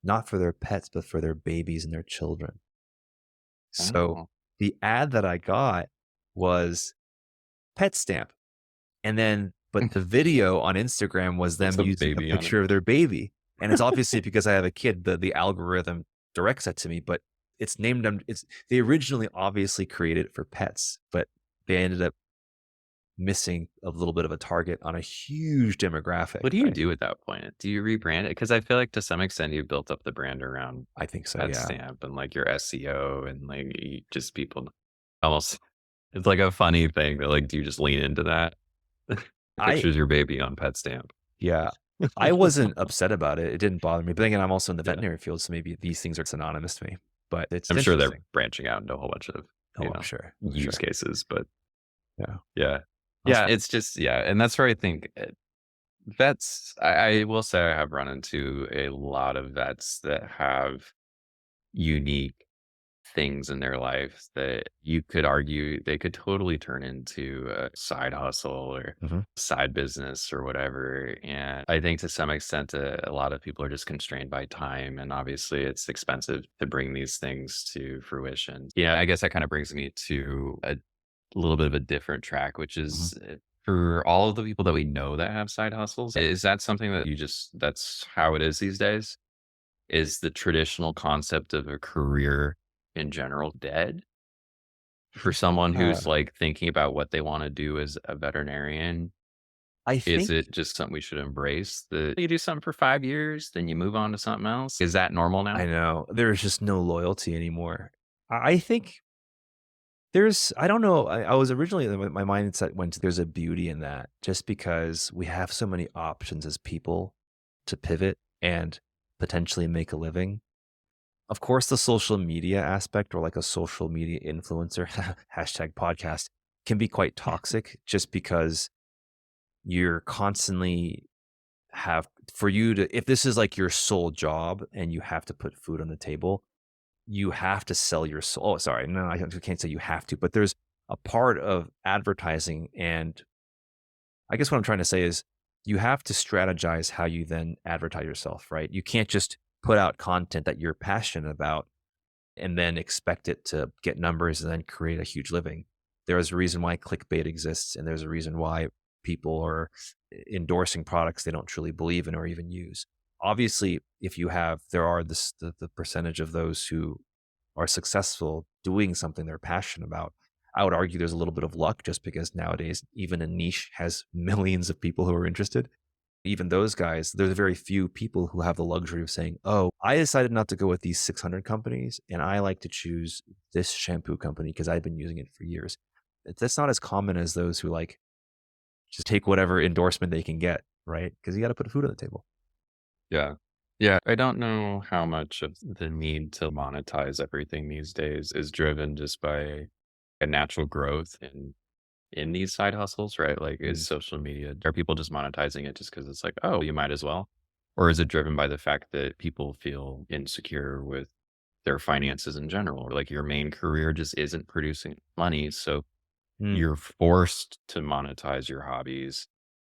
not for their pets, but for their babies and their children. So Oh, the ad that I got was pet stamp. And then, but the video on Instagram was it's them a using a baby on it. picture of their baby. And it's obviously because I have a kid, the algorithm directs that to me, but it's named them. It's they originally obviously created it for pets, but they ended up missing a little bit of a target on a huge demographic, What do you right? do at that point? Do you rebrand it? Because I feel like to some extent you've built up the brand around I think so, that yeah. stamp and like your SEO and like just people almost it's like a funny thing that like do you just lean into that? The I picture's your baby on pet stamp. Yeah. I wasn't upset about it. It didn't bother me. But then again, I'm also in the Yeah. veterinary field, so maybe these things are synonymous to me. But it's I'm sure they're interesting. branching out into a whole bunch of, Oh, I'm sure. I'm use sure. cases, but Yeah. yeah. That's Yeah, it's just yeah, and that's where I think vets I will say I have run into a lot of vets that have unique things in their life that you could argue they could totally turn into a side hustle or mhm. side business or whatever. And I think to some extent, a lot of people are just constrained by time. And obviously, it's expensive to bring these things to fruition. Yeah, I guess that kind of brings me to a little bit of a different track, which Mhm. is for all of the people that we know that have side hustles, is that something that that's how it is these days? Is the traditional concept of a career in general dead? For someone Uh, who's, like, thinking about what they wanna do as a veterinarian, I is think it just something we should embrace that you do something for 5 years, then you move on to something else? Is that normal I now? know there's just no loyalty anymore. I think I don't know. I was originally my mindset went to there's a beauty in that just because we have so many options as people to pivot and potentially make a living. Of course, the social media aspect or like a social media influencer, hashtag podcast, can be quite toxic just because you're constantly for you to, if this is like your sole job and you have to put food on the table, you have to sell your soul. Oh, sorry. No, I can't say you have to, but there's a part of advertising. And I guess what I'm trying to say is you have to strategize how you then advertise yourself, right? You can't just put out content that you're passionate about and then expect it to get numbers and then create a huge living. There's a reason why clickbait exists, and there's a reason why people are endorsing products they don't truly believe in or even use. Obviously, if you have, there are the percentage of those who are successful doing something they're passionate about. I would argue there's a little bit of luck just because nowadays even a niche has millions of people who are interested. even those guys, there's very few people who have the luxury of saying, "Oh, I decided not to go with these 600 companies, and I like to choose this shampoo company because I've been using it for years." That's not as common as those who like just take whatever endorsement they can get, right? Because you got to put food on the table. Yeah. Yeah, I don't know how much of the need to monetize everything these days is driven just by a natural growth in these side hustles, right? Like, is Mm. social media are people just monetizing it just because it's like, "Oh, you might as well?" Or is it driven by the fact that people feel insecure with their finances in general? Or like your main career just isn't producing money, so Mm. you're forced to monetize your hobbies.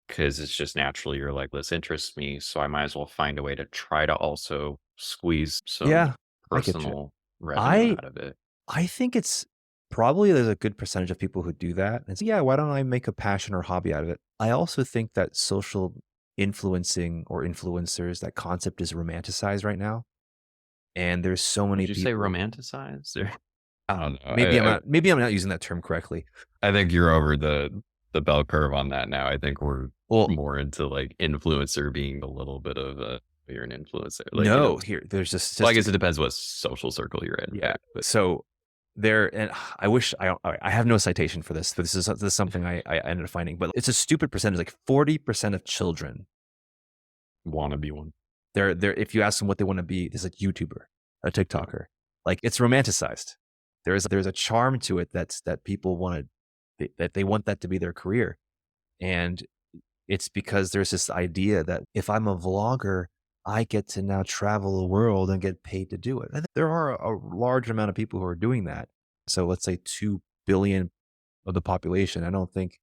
'Cause it's just naturally you're like, "This interests me, so I might as well find a way to try to also squeeze some Yeah, I get you. personal revenue I out of it." I think it's probably there's a good percentage of people who do that. And it's, yeah, why don't I make a passion or hobby out of it? I also think that social influencing or influencers, that concept is romanticized right now. And there's so many Would you say people. romanticize or I don't know. Maybe I'm not using that term correctly. I think you're over the bell curve on that now. I think we're Well, more into, like, influencer being a little bit of a you're an influencer, like, no, here there's a well, I guess statistic. it depends what social circle you're in, Yeah. right? But So there, and I wish I have no citation for this, but this is something I ended up finding. But it's a stupid percentage, like 40% of children. wanna be one. They're if you ask them what they wanna be, there's a YouTuber, a TikToker. Like, it's romanticized. There's a charm to it that people wanna that they want that to be their career, and it's because there's this idea that if I'm a vlogger, I get to now travel the world and get paid to do it. And there are a large amount of people who are doing that. So let's say 2 billion of the population. I don't think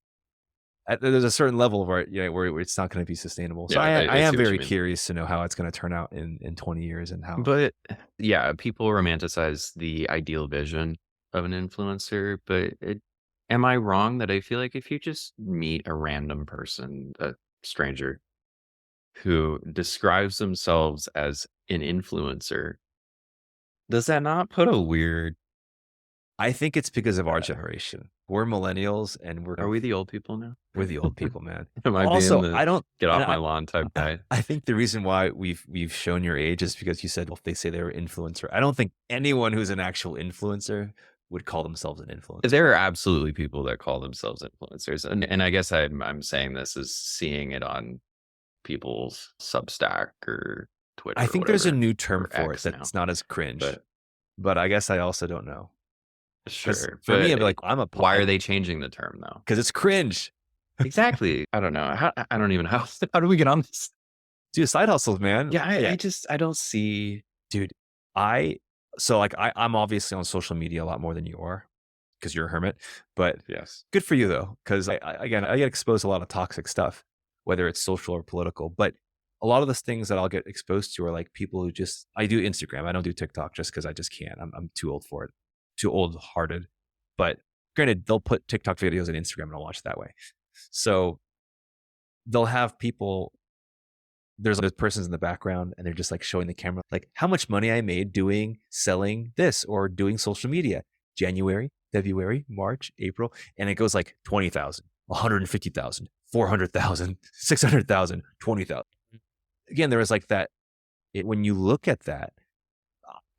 there's a certain level where, where it's not going to be sustainable. So Yeah, I I am see what you very mean. curious to know how it's going to turn out in 20 years and how. But yeah, people romanticize the ideal vision of an influencer, but am I wrong that I feel like if you just meet a random person, a stranger who describes themselves as an influencer, does that not put a weird I think it's because of our uh, generation. We're millennials and are we the old people now? we're the old people, man. Am I being Also, the I don't, get and off my lawn type guy? I think the reason why we've shown your age is because you said, well, they say they're an influencer. I don't think anyone who's an actual influencer would call themselves an influencer. There are absolutely people that call themselves influencers, and I guess I'm saying this as seeing it on people's Substack or Twitter I or think there's a whatever, new term or for it X that's now. not as cringe, But but I guess I also don't know. Because sure, for me, but I'd be like, why are they changing the term though? because it's cringe. Exactly. I don't know. I don't even know how do we get on this? Dude, side hustles, man. Yeah, Yeah, I just I don't see. dude. I so like I'm obviously on social media a lot more than you are because you're a hermit, but Yes. good for you though, because again, I get exposed to a lot of toxic stuff, whether it's social or political. But a lot of the things that I'll get exposed to are like people who just I do Instagram. I don't do TikTok just because I just can't. I'm too old for it, too old hearted. But granted, they'll put TikTok videos on Instagram and I'll watch that way. So they'll have people. There's persons in the background and they're just like showing the camera like how much money I made doing selling this or doing social media. January, February, March, April, and it goes like 20,000, 150,000, 400,000, 600,000, 20,000. Again, there was like that when you look at that,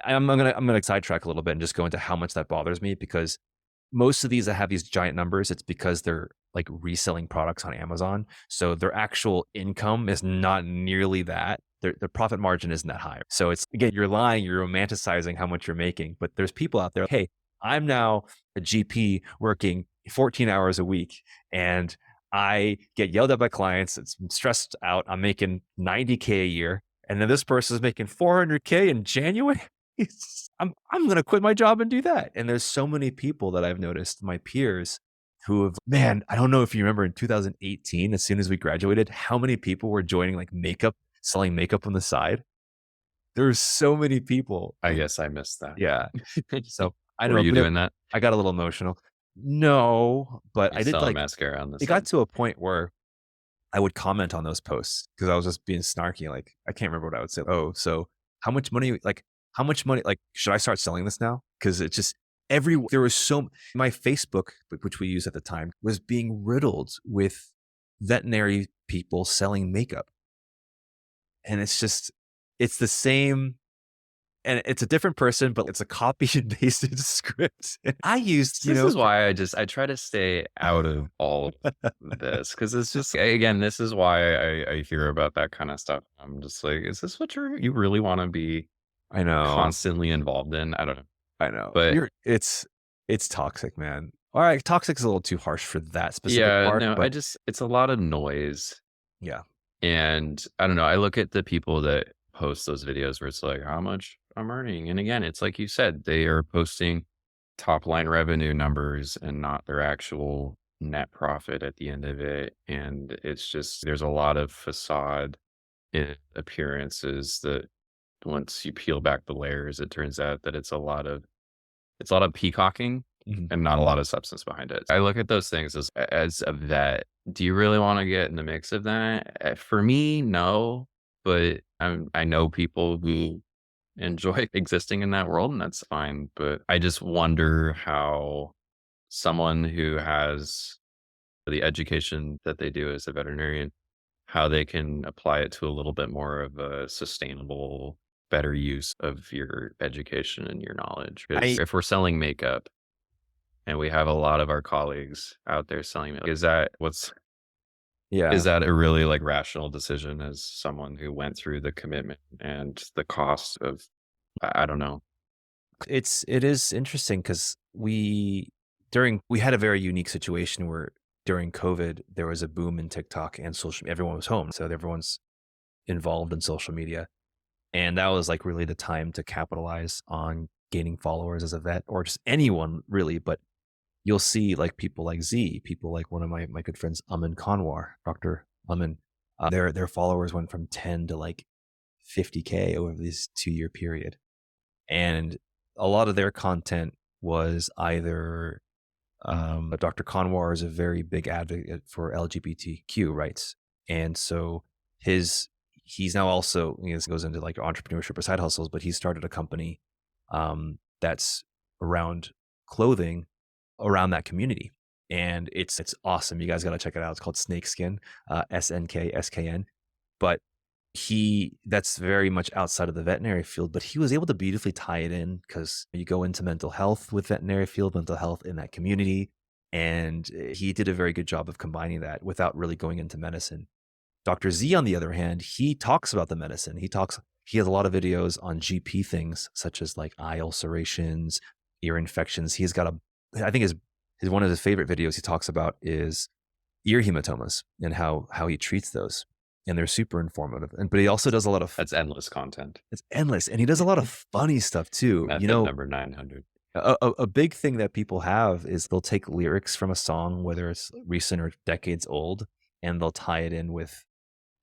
I'm gonna sidetrack a little bit and just go into how much that bothers me because most of these that have these giant numbers, it's because they're like reselling products on Amazon. So their actual income is not nearly that. Their profit margin isn't that high. So it's again, you're lying, you're romanticizing how much you're making. But there's people out there, hey, I'm now a GP working 14 hours a week and I get yelled at by clients. It's I'm stressed out. I'm making 90K a year. And then this person is making 400K in January. I'm going to quit my job and do that. And there's so many people that I've noticed, my peers, who have, man, I don't know if you remember in 2018, as soon as we graduated, how many people were joining like makeup, selling makeup on the side. There's so many people. I guess I missed that. Yeah. So I Were know, you but doing that? I got a little emotional. No, but You I did selling like, mascara on the it got side? to a point where I would comment on those posts because I was just being snarky. Like, I can't remember what I would say. Oh, so how much money, how much money, like, should I start selling this now? Because it's just there was my Facebook, which we used at the time, was being riddled with veterinary people selling makeup. and it's the same, and it's a different person, but it's a copy and pasted script. I used, This is why I try to stay out of all of this because it's just again, this is why I hear about that kind of stuff. I'm just like, is this what you really want to be I know, constantly involved in? I don't know. I know. But It's toxic, man. Alright, toxic is a little too harsh for that specific yeah, part, no, but it's a lot of noise. yeah. And I don't know, I look at the people that post those videos where it's like, how much I'm earning. And again, it's like you said, they are posting top line revenue numbers and not their actual net profit at the end of it. And it's just, there's a lot of facade appearances that once you peel back the layers, it turns out that it's a lot of peacocking Mhm. and not a lot of substance behind it. I look at those things as a vet. Do you really want to get in the mix of that? For me, no. But I know people who enjoy existing in that world, and that's fine. But I just wonder how someone who has the education that they do as a veterinarian, how they can apply it to a little bit more of a sustainable, better use of your education and your knowledge. Because I if we're selling makeup, and we have a lot of our colleagues out there selling it. yeah. Is that a really, like, rational decision as someone who went through the commitment and the cost of I don't know. It is interesting because we had a very unique situation where during COVID, there was a boom in TikTok and everyone was home, so everyone's involved in social media, and that was, like, really the time to capitalize on gaining followers as a vet or just anyone really, but you'll see, like, people like Z, people like one of my good friends, Amin Kanwar, Dr. Amin, their followers went from 10 to, like, 50K over this 2-year period. And a lot of their content was either Dr. Kanwar is a very big advocate for LGBTQ rights, and so his he's now also, this goes into like entrepreneurship or side hustles, but he started a company that's around clothing around that community, and it's awesome. You guys got to check it out. It's called Snakeskin, SNKSKN, but that's very much outside of the veterinary field, but he was able to beautifully tie it in because you go into mental health with veterinary field, mental health in that community. And he did a very good job of combining that without really going into medicine. Dr. Z, on the other hand, he talks about the medicine. He has a lot of videos on GP things such as like eye ulcerations, ear infections. I think his one of his favorite videos he talks about is ear hematomas and how he treats those, and they're super informative. But he also does a lot of That's endless content. it's endless, and he does a lot of funny stuff too. Method number 900. A big thing that people have is they'll take lyrics from a song, whether it's recent or decades old, and they'll tie it in with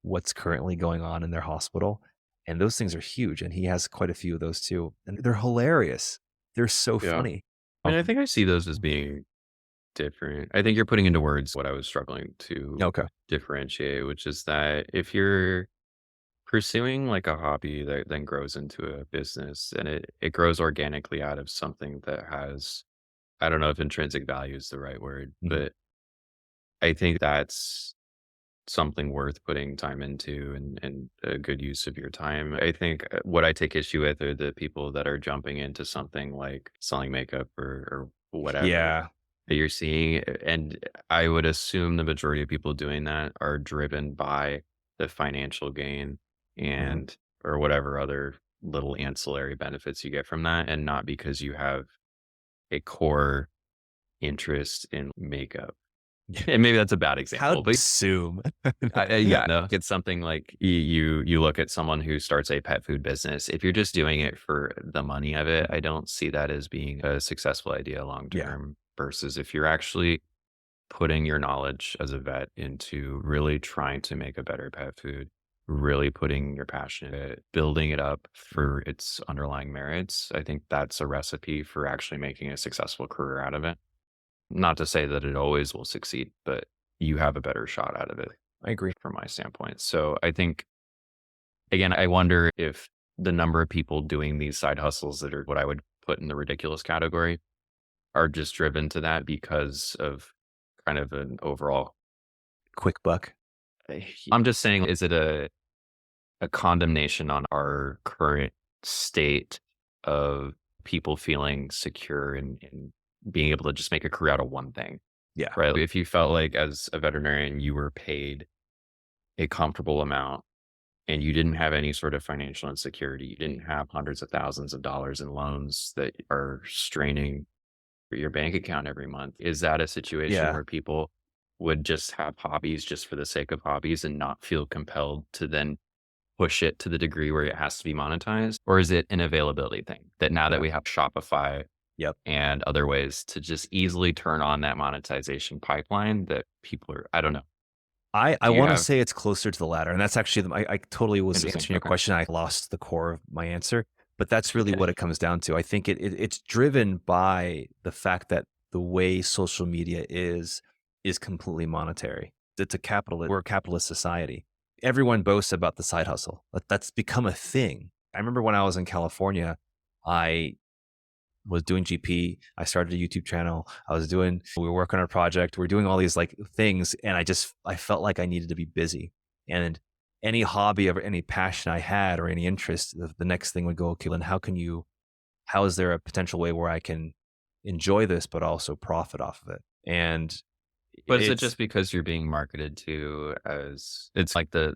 what's currently going on in their hospital. And those things are huge. And he has quite a few of those too. And they're hilarious. They're so Yeah. funny. I mean, I think I see those as being different. I think you're putting into words what I was struggling to Okay. differentiate, which is that if you're pursuing like a hobby that then grows into a business and it grows organically out of something that has I don't know if intrinsic value is the right word, Mhm. but I think that's something worth putting time into and a good use of your time. I think what I take issue with are the people that are jumping into something like selling makeup or whatever Yeah. that you're seeing. And I would assume the majority of people doing that are driven by the financial gain Mhm. and or whatever other little ancillary benefits you get from that, and not because you have a core interest in makeup. And maybe that's a bad How example, to but assume. yeah, no, it's something like you look at someone who starts a pet food business. If you're just doing it for the money of it, I don't see that as being a successful idea long Yeah. term. Versus if you're actually putting your knowledge as a vet into really trying to make a better pet food, really putting your passion in it, building it up for its underlying merits, I think that's a recipe for actually making a successful career out of it. Not to say that it always will succeed, but you have a better shot out of it I agree. from my standpoint. So I think, again, I wonder if the number of people doing these side hustles that are what I would put in the ridiculous category are just driven to that because of kind of an overall. Quick buck. I'm just saying, is it a condemnation on our current state of people feeling secure and being able to just make a career out of one thing, Yeah. right? If you felt like as a veterinarian, you were paid a comfortable amount and you didn't have any sort of financial insecurity, you didn't have hundreds of thousands of dollars in loans that are straining your bank account every month. Is that a situation Yeah. where people would just have hobbies just for the sake of hobbies and not feel compelled to then push it to the degree where it has to be monetized? Or is it an availability thing that now that Yeah. we have Shopify Yep. and other ways to just easily turn on that monetization pipeline that people are, I don't know. I Do you wanna have say it's closer to the latter, and that's actually I totally was interesting? answering your Okay. question. I lost the core of my answer, but that's really Okay. what it comes down to. I think it's driven by the fact that the way social media is completely monetary. We're a capitalist society. Everyone boasts about the side hustle. That's become a thing. I remember when I was in California, I was doing GP. I started a YouTube channel. We were working on a project. We are doing all these like things. And I felt like I needed to be busy. And any hobby or any passion I had or any interest, the next thing would go, okay, then how is there a potential way where I can enjoy this, but also profit off of it? And But is it it's, just because you're being marketed to as it's like the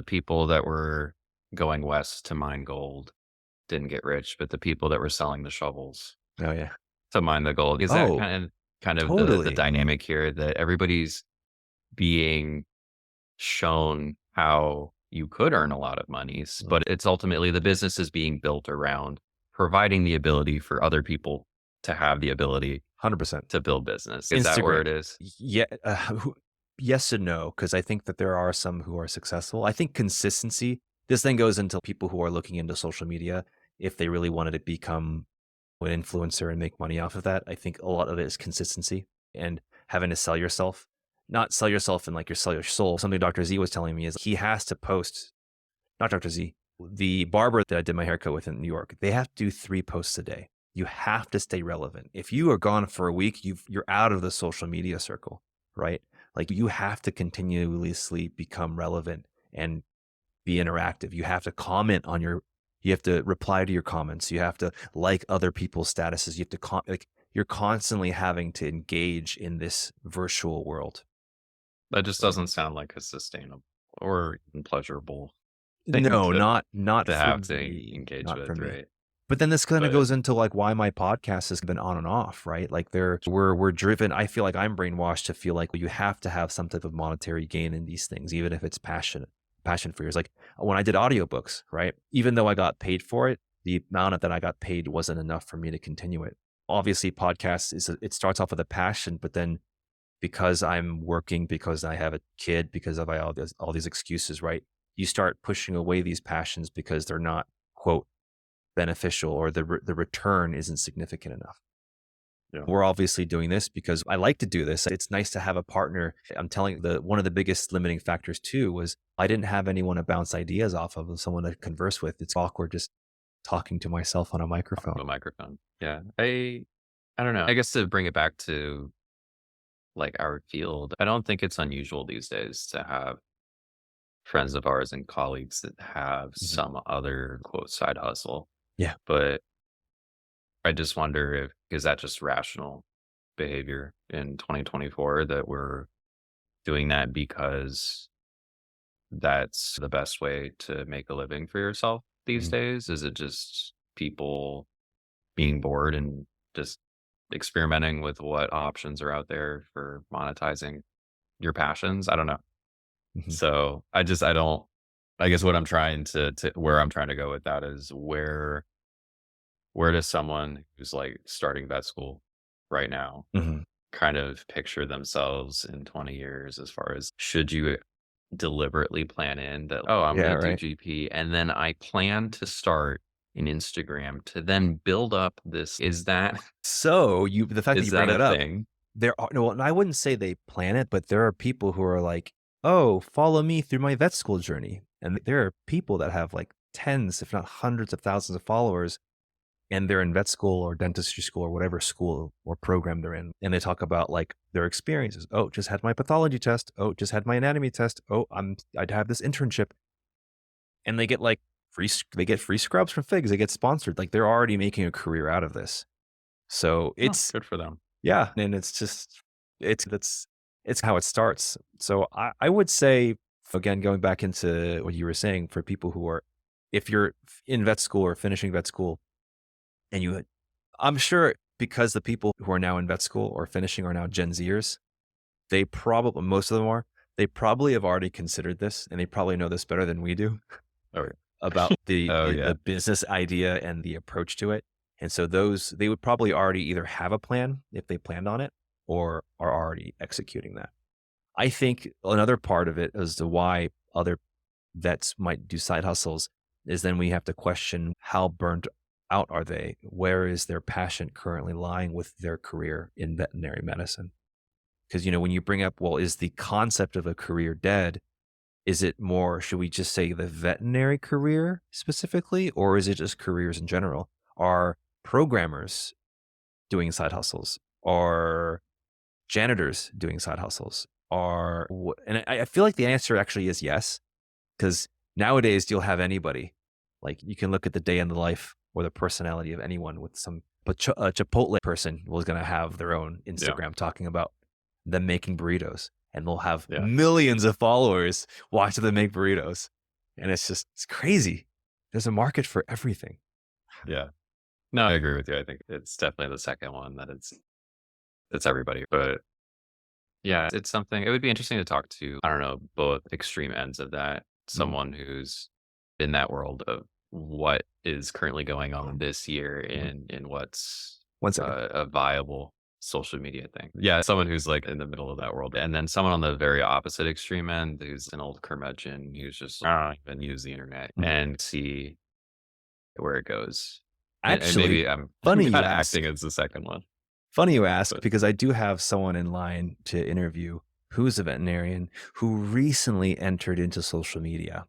people that were going west to mine gold didn't get rich, but the people that were selling the shovels oh, yeah. to mine the gold. Is that Oh, kind of the totally. dynamic here that everybody's being shown how you could earn a lot of monies, Mm, but it's ultimately the business is being built around providing the ability for other people to have the ability 100%. to build business. Is that where Instagram. it is? Yeah, yes and no, because I think that there are some who are successful. I think consistency, this thing goes into people who are looking into social media, if they really wanted to become an influencer and make money off of that. I think a lot of it is consistency and having to sell yourself. Not sell yourself and like you sell your soul. Something Dr. Z was telling me is he has to post, not Dr. Z, the barber that I did my haircut with in New York, they have to do 3 posts a day. You have to stay relevant. If you are gone for a week, you're out of the social media circle, right? Like you have to continuously become relevant and be interactive. You have to reply to your comments. You have to like other people's statuses. You have to like you're constantly having to engage in this virtual world. That just So doesn't sound like a sustainable or even pleasurable thing no, not to for have to me, engage not for with, me. right? But then this kind of But goes into like why my podcast has been on and off, right? Like we're driven. I feel like I'm brainwashed to feel like you have to have some type of monetary gain in these things, even if it's passion for yours. Like when I did audiobooks, right? Even though I got paid for it, the amount that I got paid wasn't enough for me to continue it. Obviously, podcasts it starts off with a passion, but then because I'm working, because I have a kid, because of all these excuses, right? You start pushing away these passions because they're not quote beneficial or the return isn't significant enough. yeah, We're obviously doing this because I like to do this. It's nice to have a partner. I'm telling the one of the biggest limiting factors too was I didn't have anyone to bounce ideas off of, someone to converse with. It's awkward just talking to myself on a microphone. the microphone. Yeah. I don't know. I guess to bring it back to like our field, I don't think it's unusual these days to have friends of ours and colleagues that have Mhm. some other quote side hustle. Yeah. But I just wonder if is that just rational behavior in 2024 that we're doing that because that's the best way to make a living for yourself these Mhm. days? Is it just people being bored and just experimenting with what options are out there for monetizing your passions? I don't know. Mhm. So I don't, I guess what I'm trying to where I'm trying to go with that is where does someone who's like starting vet school right now Mhm. kind of picture themselves in 20 years as far as should you deliberately plan in that, oh, I'm Yeah. going to do Right. GP and then I plan to start an Instagram to then build up this. So the fact that Is you that bring a that up, thing? there are no, and I wouldn't say they plan it, but there are people who are like, "Oh, follow me through my vet school journey." And there are people that have like tens, if not hundreds of thousands of followers, and they're in vet school or dentistry school or whatever school or program they're in. And they talk about like their experiences. Oh, just had my pathology test. Oh, just had my anatomy test. Oh, I'd have this internship. and they get like they get free scrubs from figs. They get sponsored. Like they're already making a career out of this. So Oh, it's good for them. yeah, and it's just it's how it starts. So I would say again, going back into what you were saying, for people who are, if you're in vet school or finishing vet school, and I'm sure because the people who are now in vet school or finishing are now Gen Zers, they probably, most of them are, they probably have already considered this, and they probably know this better than we do Oh, yeah. about Oh, yeah. the business idea and the approach to it. And so those, they would probably already either have a plan if they planned on it, or are already executing that. I think another part of it as to why other vets might do side hustles is then we have to question how burnt out are they? Where is their passion currently lying with their career in veterinary medicine? Because, when you bring up, well, is the concept of a career dead? Is it more, should we just say the veterinary career specifically, or is it just careers in general? Are programmers doing side hustles? Are janitors doing side hustles? And I feel like the answer actually is yes, because nowadays you'll have anybody. Like you can look at the day in the life or the personality of anyone with some, but a Chipotle person was going to have their own Yeah. Instagram talking about them making burritos, and they'll have Yeah. millions of followers watching them make burritos. And it's crazy. There's a market for everything. Yeah. No, I agree with you. I think it's definitely the second one that it's everybody. But yeah, it's something, it would be interesting to talk to, I don't know, both extreme ends of that. Mm. Someone who's in that world of what is currently going on this year Mhm. in what's One second. a viable social media thing. Yeah, someone who's like in the middle of that world. And then someone on the very opposite extreme end who's an old curmudgeon who's just, I don't even use the internet Mhm. and see where it goes. And Actually, maybe I'm funny kind you of acting ask. as the second one. Funny you ask, But because I do have someone in line to interview who's a veterinarian who recently entered into social media.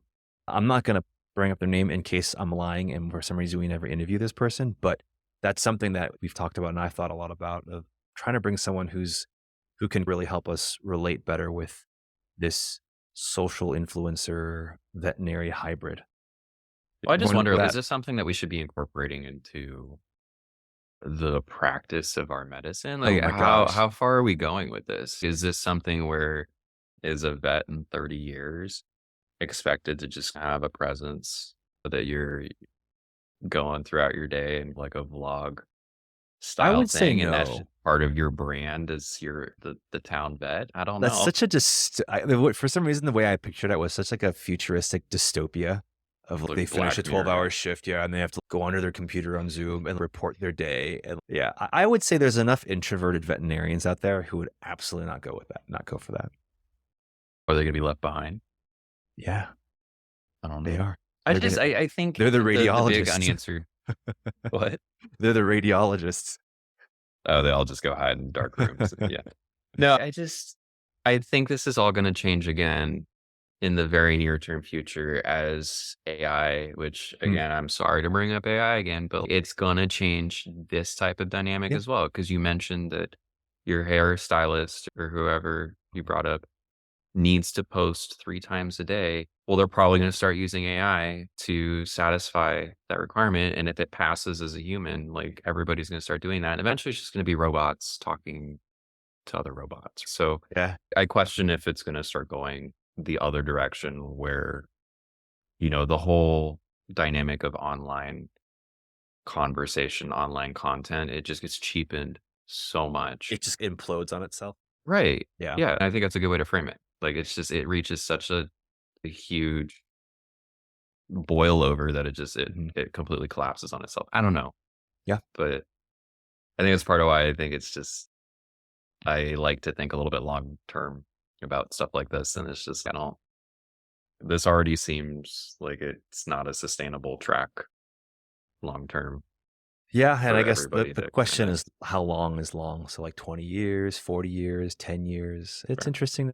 I'm not going to bring up their name in case I'm lying and for some reason we never interview this person, but that's something that we've talked about and I've thought a lot about, of trying to bring someone who can really help us relate better with this social influencer veterinary hybrid. well, I just Born for wonder, is that. this something that we should be incorporating into the practice of our medicine? Oh Like my how gosh. how far are we going with this? Is this something where is a vet in 30 years expected to just have a presence that you're going throughout your day and like a vlog I style would say thing and that's just no. part of your brand as the town vet? I don't That's know. such a for some reason, the way I pictured it was such like a futuristic dystopia of like they Like finish a Black 12-hour Mirror. shift, yeah, and they have to go onto their computer on Zoom and report their day. And yeah, I would say there's enough introverted veterinarians out there who would absolutely not go with that, not go for that. Are they gonna be left behind? Yeah, I don't they know. are. I They're just gonna I think they're the the big radiologists. unanswered what? They're the radiologists. Oh, they all just go hide in dark rooms. Yeah. No, I think this is all gonna change again in the very near term future as AI, which Mm, again, I'm sorry to bring up AI again, but it's gonna change this type of dynamic yeah, as well. Because you mentioned that your hairstylist or whoever you brought up needs to post 3 times a day. Well, they're probably gonna start using AI to satisfy that requirement, and if it passes as a human, like, everybody's gonna start doing that, and eventually it's just gonna be robots talking to other robots. So, yeah. I question if it's gonna start going the other direction where, the whole dynamic of online conversation, online content, it just gets cheapened so much. It just implodes on itself. Right. Yeah. Yeah, I think that's a good way to frame it. Like, it's just it reaches such a huge boil over that it just it Mhm. it completely collapses on itself. I don't know, Yeah. but I think that's part of why I think it's just I like to think a little bit long term about stuff like this, and it's just I don't. This already seems like it's not a sustainable track long term Yeah, and I for guess everybody the to question kinda. is how long is long? So like 20 years, 40 years, 10 years. It's Fair. interesting.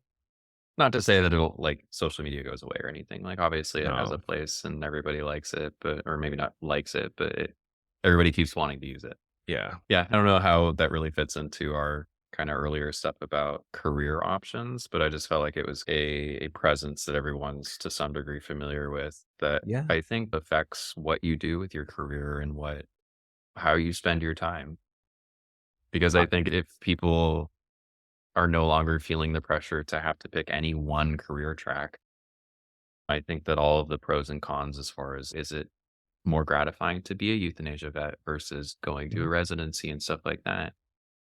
Not to say that it'll like social media goes away or anything. Like obviously it has a No. place and everybody likes it, but or maybe not likes it, but everybody keeps wanting to use it. Yeah. Yeah, I don't know how that really fits into our kind of earlier stuff about career options, but I just felt like it was a presence that everyone's to some degree familiar with that Yeah. I think affects what you do with your career and what how you spend your time. Because Uh, I think if people are no longer feeling the pressure to have to pick any one career track, I think that all of the pros and cons as far as is it more gratifying to be a euthanasia vet versus going to a mhm. residency and stuff like that.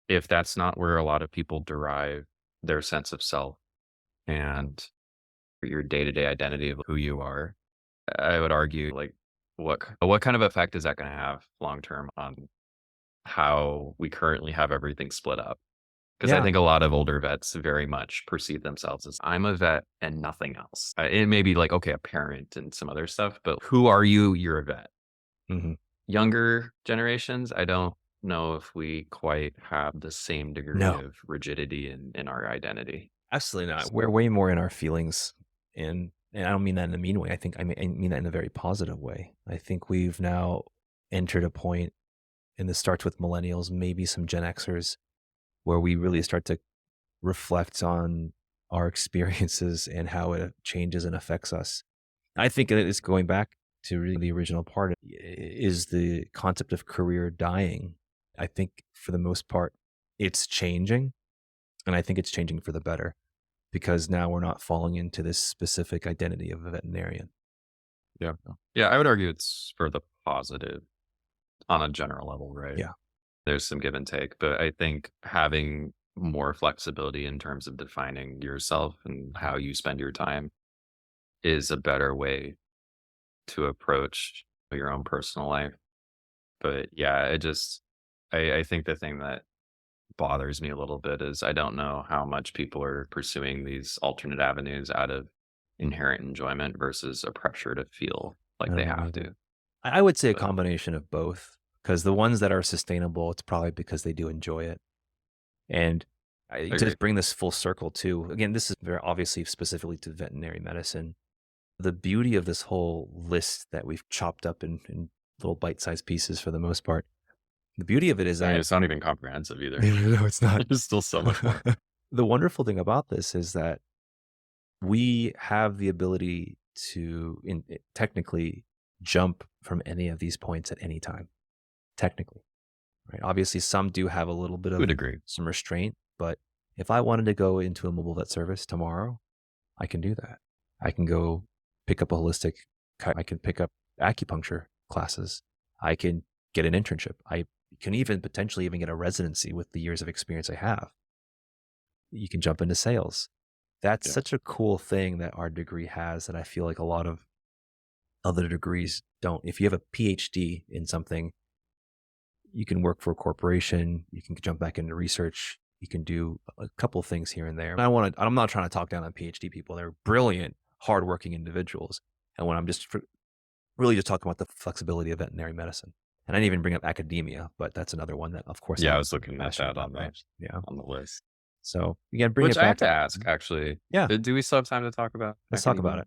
If that's not where a lot of people derive their sense of self and your day-to-day identity of who you are, I would argue like what kind of effect is that going to have long term on how we currently have everything split up? Because I Yeah. think a lot of older vets very much perceive themselves as I'm a vet and nothing else. It may be like, okay, a parent and some other stuff, but who are you? You're a vet. Mhm. Younger generations, I don't know if we quite have the same degree No, of rigidity in our identity. absolutely not. We're So, way more in our feelings, and I don't mean that in a mean way. I mean that in a very positive way. I think we've now entered a point, and this starts with millennials, maybe some Gen Xers, where we really start to reflect on our experiences and how it changes and affects us. I think it is going back to really the original part is the concept of career dying. I think for the most part, it's changing, and I think it's changing for the better because now we're not falling into this specific identity of a veterinarian. yeah. Yeah, I would argue it's for the positive on a general level, right? Yeah. There's some give and take, but I think having more flexibility in terms of defining yourself and how you spend your time is a better way to approach your own personal life. But yeah, I think the thing that bothers me a little bit is I don't know how much people are pursuing these alternate avenues out of inherent enjoyment versus a pressure to feel I like they don't know have either. to. I would say a But combination of both because the ones that are sustainable, it's probably because they do enjoy it. And I to agree. just bring this full circle too, again, this is very obviously specifically to veterinary medicine. The beauty of this whole list that we've chopped up in little bite-sized pieces for the most part, the beauty of it is I mean, that it's not even comprehensive either. no, it's not. There's still so much more. The wonderful thing about this is that we have the ability to technically jump from any of these points at any time, technically, right? Obviously, some do have a little bit I would of agree. some restraint, but if I wanted to go into a mobile vet service tomorrow, I can do that. I can go pick up a holistic, I can pick up acupuncture classes. I can get an internship. I can even potentially even get a residency with the years of experience I have. You can jump into sales. That's Yeah. such a cool thing that our degree has that I feel like a lot of other degrees don't. If you have a PhD in something, you can work for a corporation, you can jump back into research, you can do a couple of things here and there. I'm not trying to talk down on PhD people. They're brilliant, hardworking individuals. And when I'm just really just talking about the flexibility of veterinary medicine. And I didn't even bring up academia, but that's another one that, of course, Yeah, I I'm was looking at passionate that about, right? Yeah. on the list. So again, bring Which it I have back. to ask, actually, Yeah, do we still have time to talk about let's talk about academia?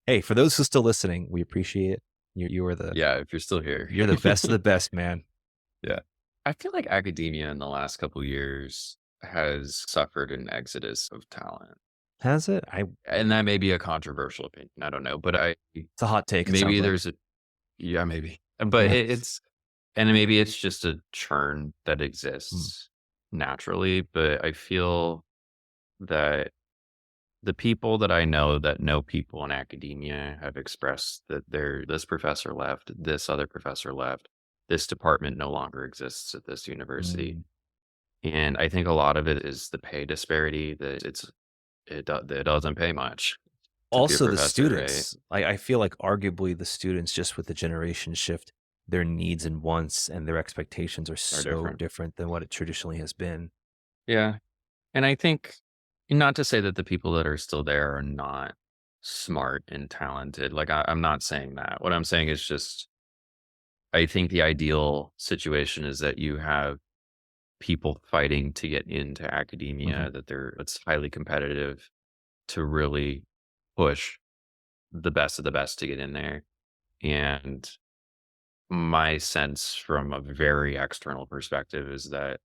it. Hey, for those who are still listening, we appreciate it. You are Yeah, if you're still here. you're the best of the best, man. Yeah. I feel like academia in the last couple years has suffered an exodus of talent. Has it? And that may be a controversial opinion. I don't know, but It's a hot take. It sounds maybe like. there's a yeah, maybe. But Yeah. it's and maybe it's just a churn that Mm, exists naturally, but I feel that the people that I know people in academia have expressed that this professor left, this other professor left, this department no longer exists at this university. mm. And I think a lot of it is the pay disparity that it doesn't pay much to be a Also, the professor, right? students. I feel like arguably the students, just with the generation shift, their needs and wants and their expectations are Are so different. different than what it traditionally has been. Yeah. And I think not to say that the people that are still there are not smart and talented. Like I'm not saying that. What I'm saying is just I think the ideal situation is that you have people fighting to get into Mhm. academia, that it's highly competitive to really push the best of the best to get in there. And my sense from a very external perspective is that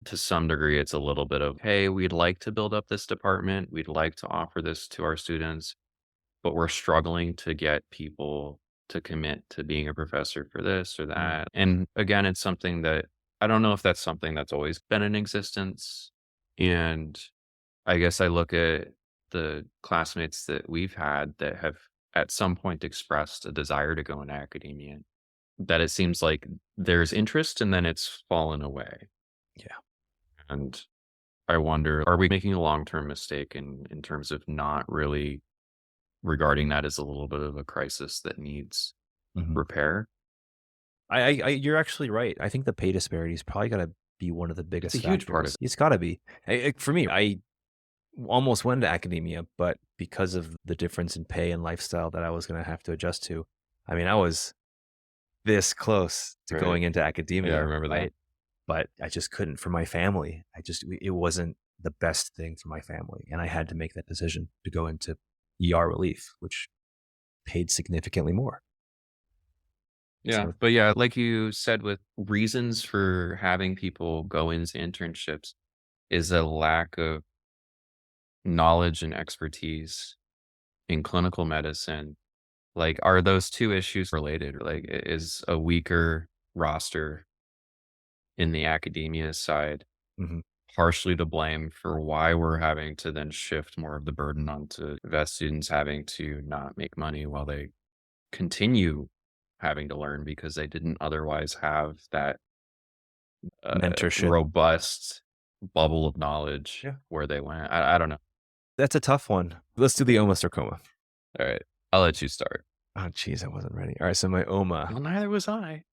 to some degree, it's a little bit of, hey, we'd like to build up this department. We'd like to offer this to our students, but we're struggling to get people to commit to being a professor for this or Mm, that. And again, it's something that I don't know if that's something that's always been in existence. And I guess I look at the classmates that we've had that have at some point expressed a desire to go into academia, that it seems like there's interest and then it's fallen away. yeah. And I wonder, are we making a long-term mistake in terms of not really regarding that as a little bit of a crisis that needs Mhm. repair? You're actually right. I think the pay disparity is probably gotta be one of the It's a biggest huge part of factors. It's gotta be. For me, I almost went into academia, but because of the difference in pay and lifestyle that I was gonna have to adjust to, I mean, I was this close to it, right? going into Yeah, I academia, remember that. right? But I just couldn't for my family. It wasn't the best thing for my family, and I had to make that decision to go into ER relief, which paid significantly more. Yeah, So but yeah, like you said, with reasons for having people go into internships is a lack of knowledge and expertise in clinical medicine. Like, are those 2 issues related? Like, is a weaker roster in the academia side mhm, partially to blame for why we're having to then shift more of the burden onto vet students having to not make money while they continue having to learn because they didn't otherwise have that mentorship. robust bubble of knowledge Yeah. where they went. I don't know. That's a tough one. Let's do the OMA sarcoma. All right, I'll let you start. Oh, jeez, I wasn't ready. All right, so my OMA. Well, neither was I.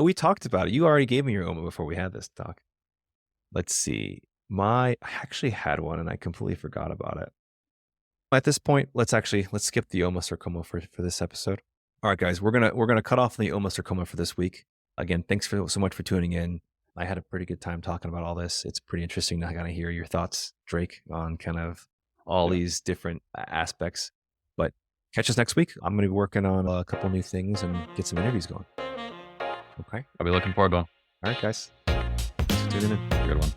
We talked about it. You already gave me your OMA before we had this talk. Let's see. I actually had one and I completely forgot about it. At this point, let's skip the OMA sarcoma for this episode. All right, guys, we're gonna cut off the OMA sarcoma for this week. Again, thanks so much for tuning in. I had a pretty good time talking about all this. It's pretty interesting to kind of hear your thoughts, Drake, on kind of all Yeah, these different aspects. But catch us next week. I'm going to be working on a couple new things and get some interviews going. Okay. I'll be looking forward to one. All right, guys. Thanks for tuning in. Have a good one.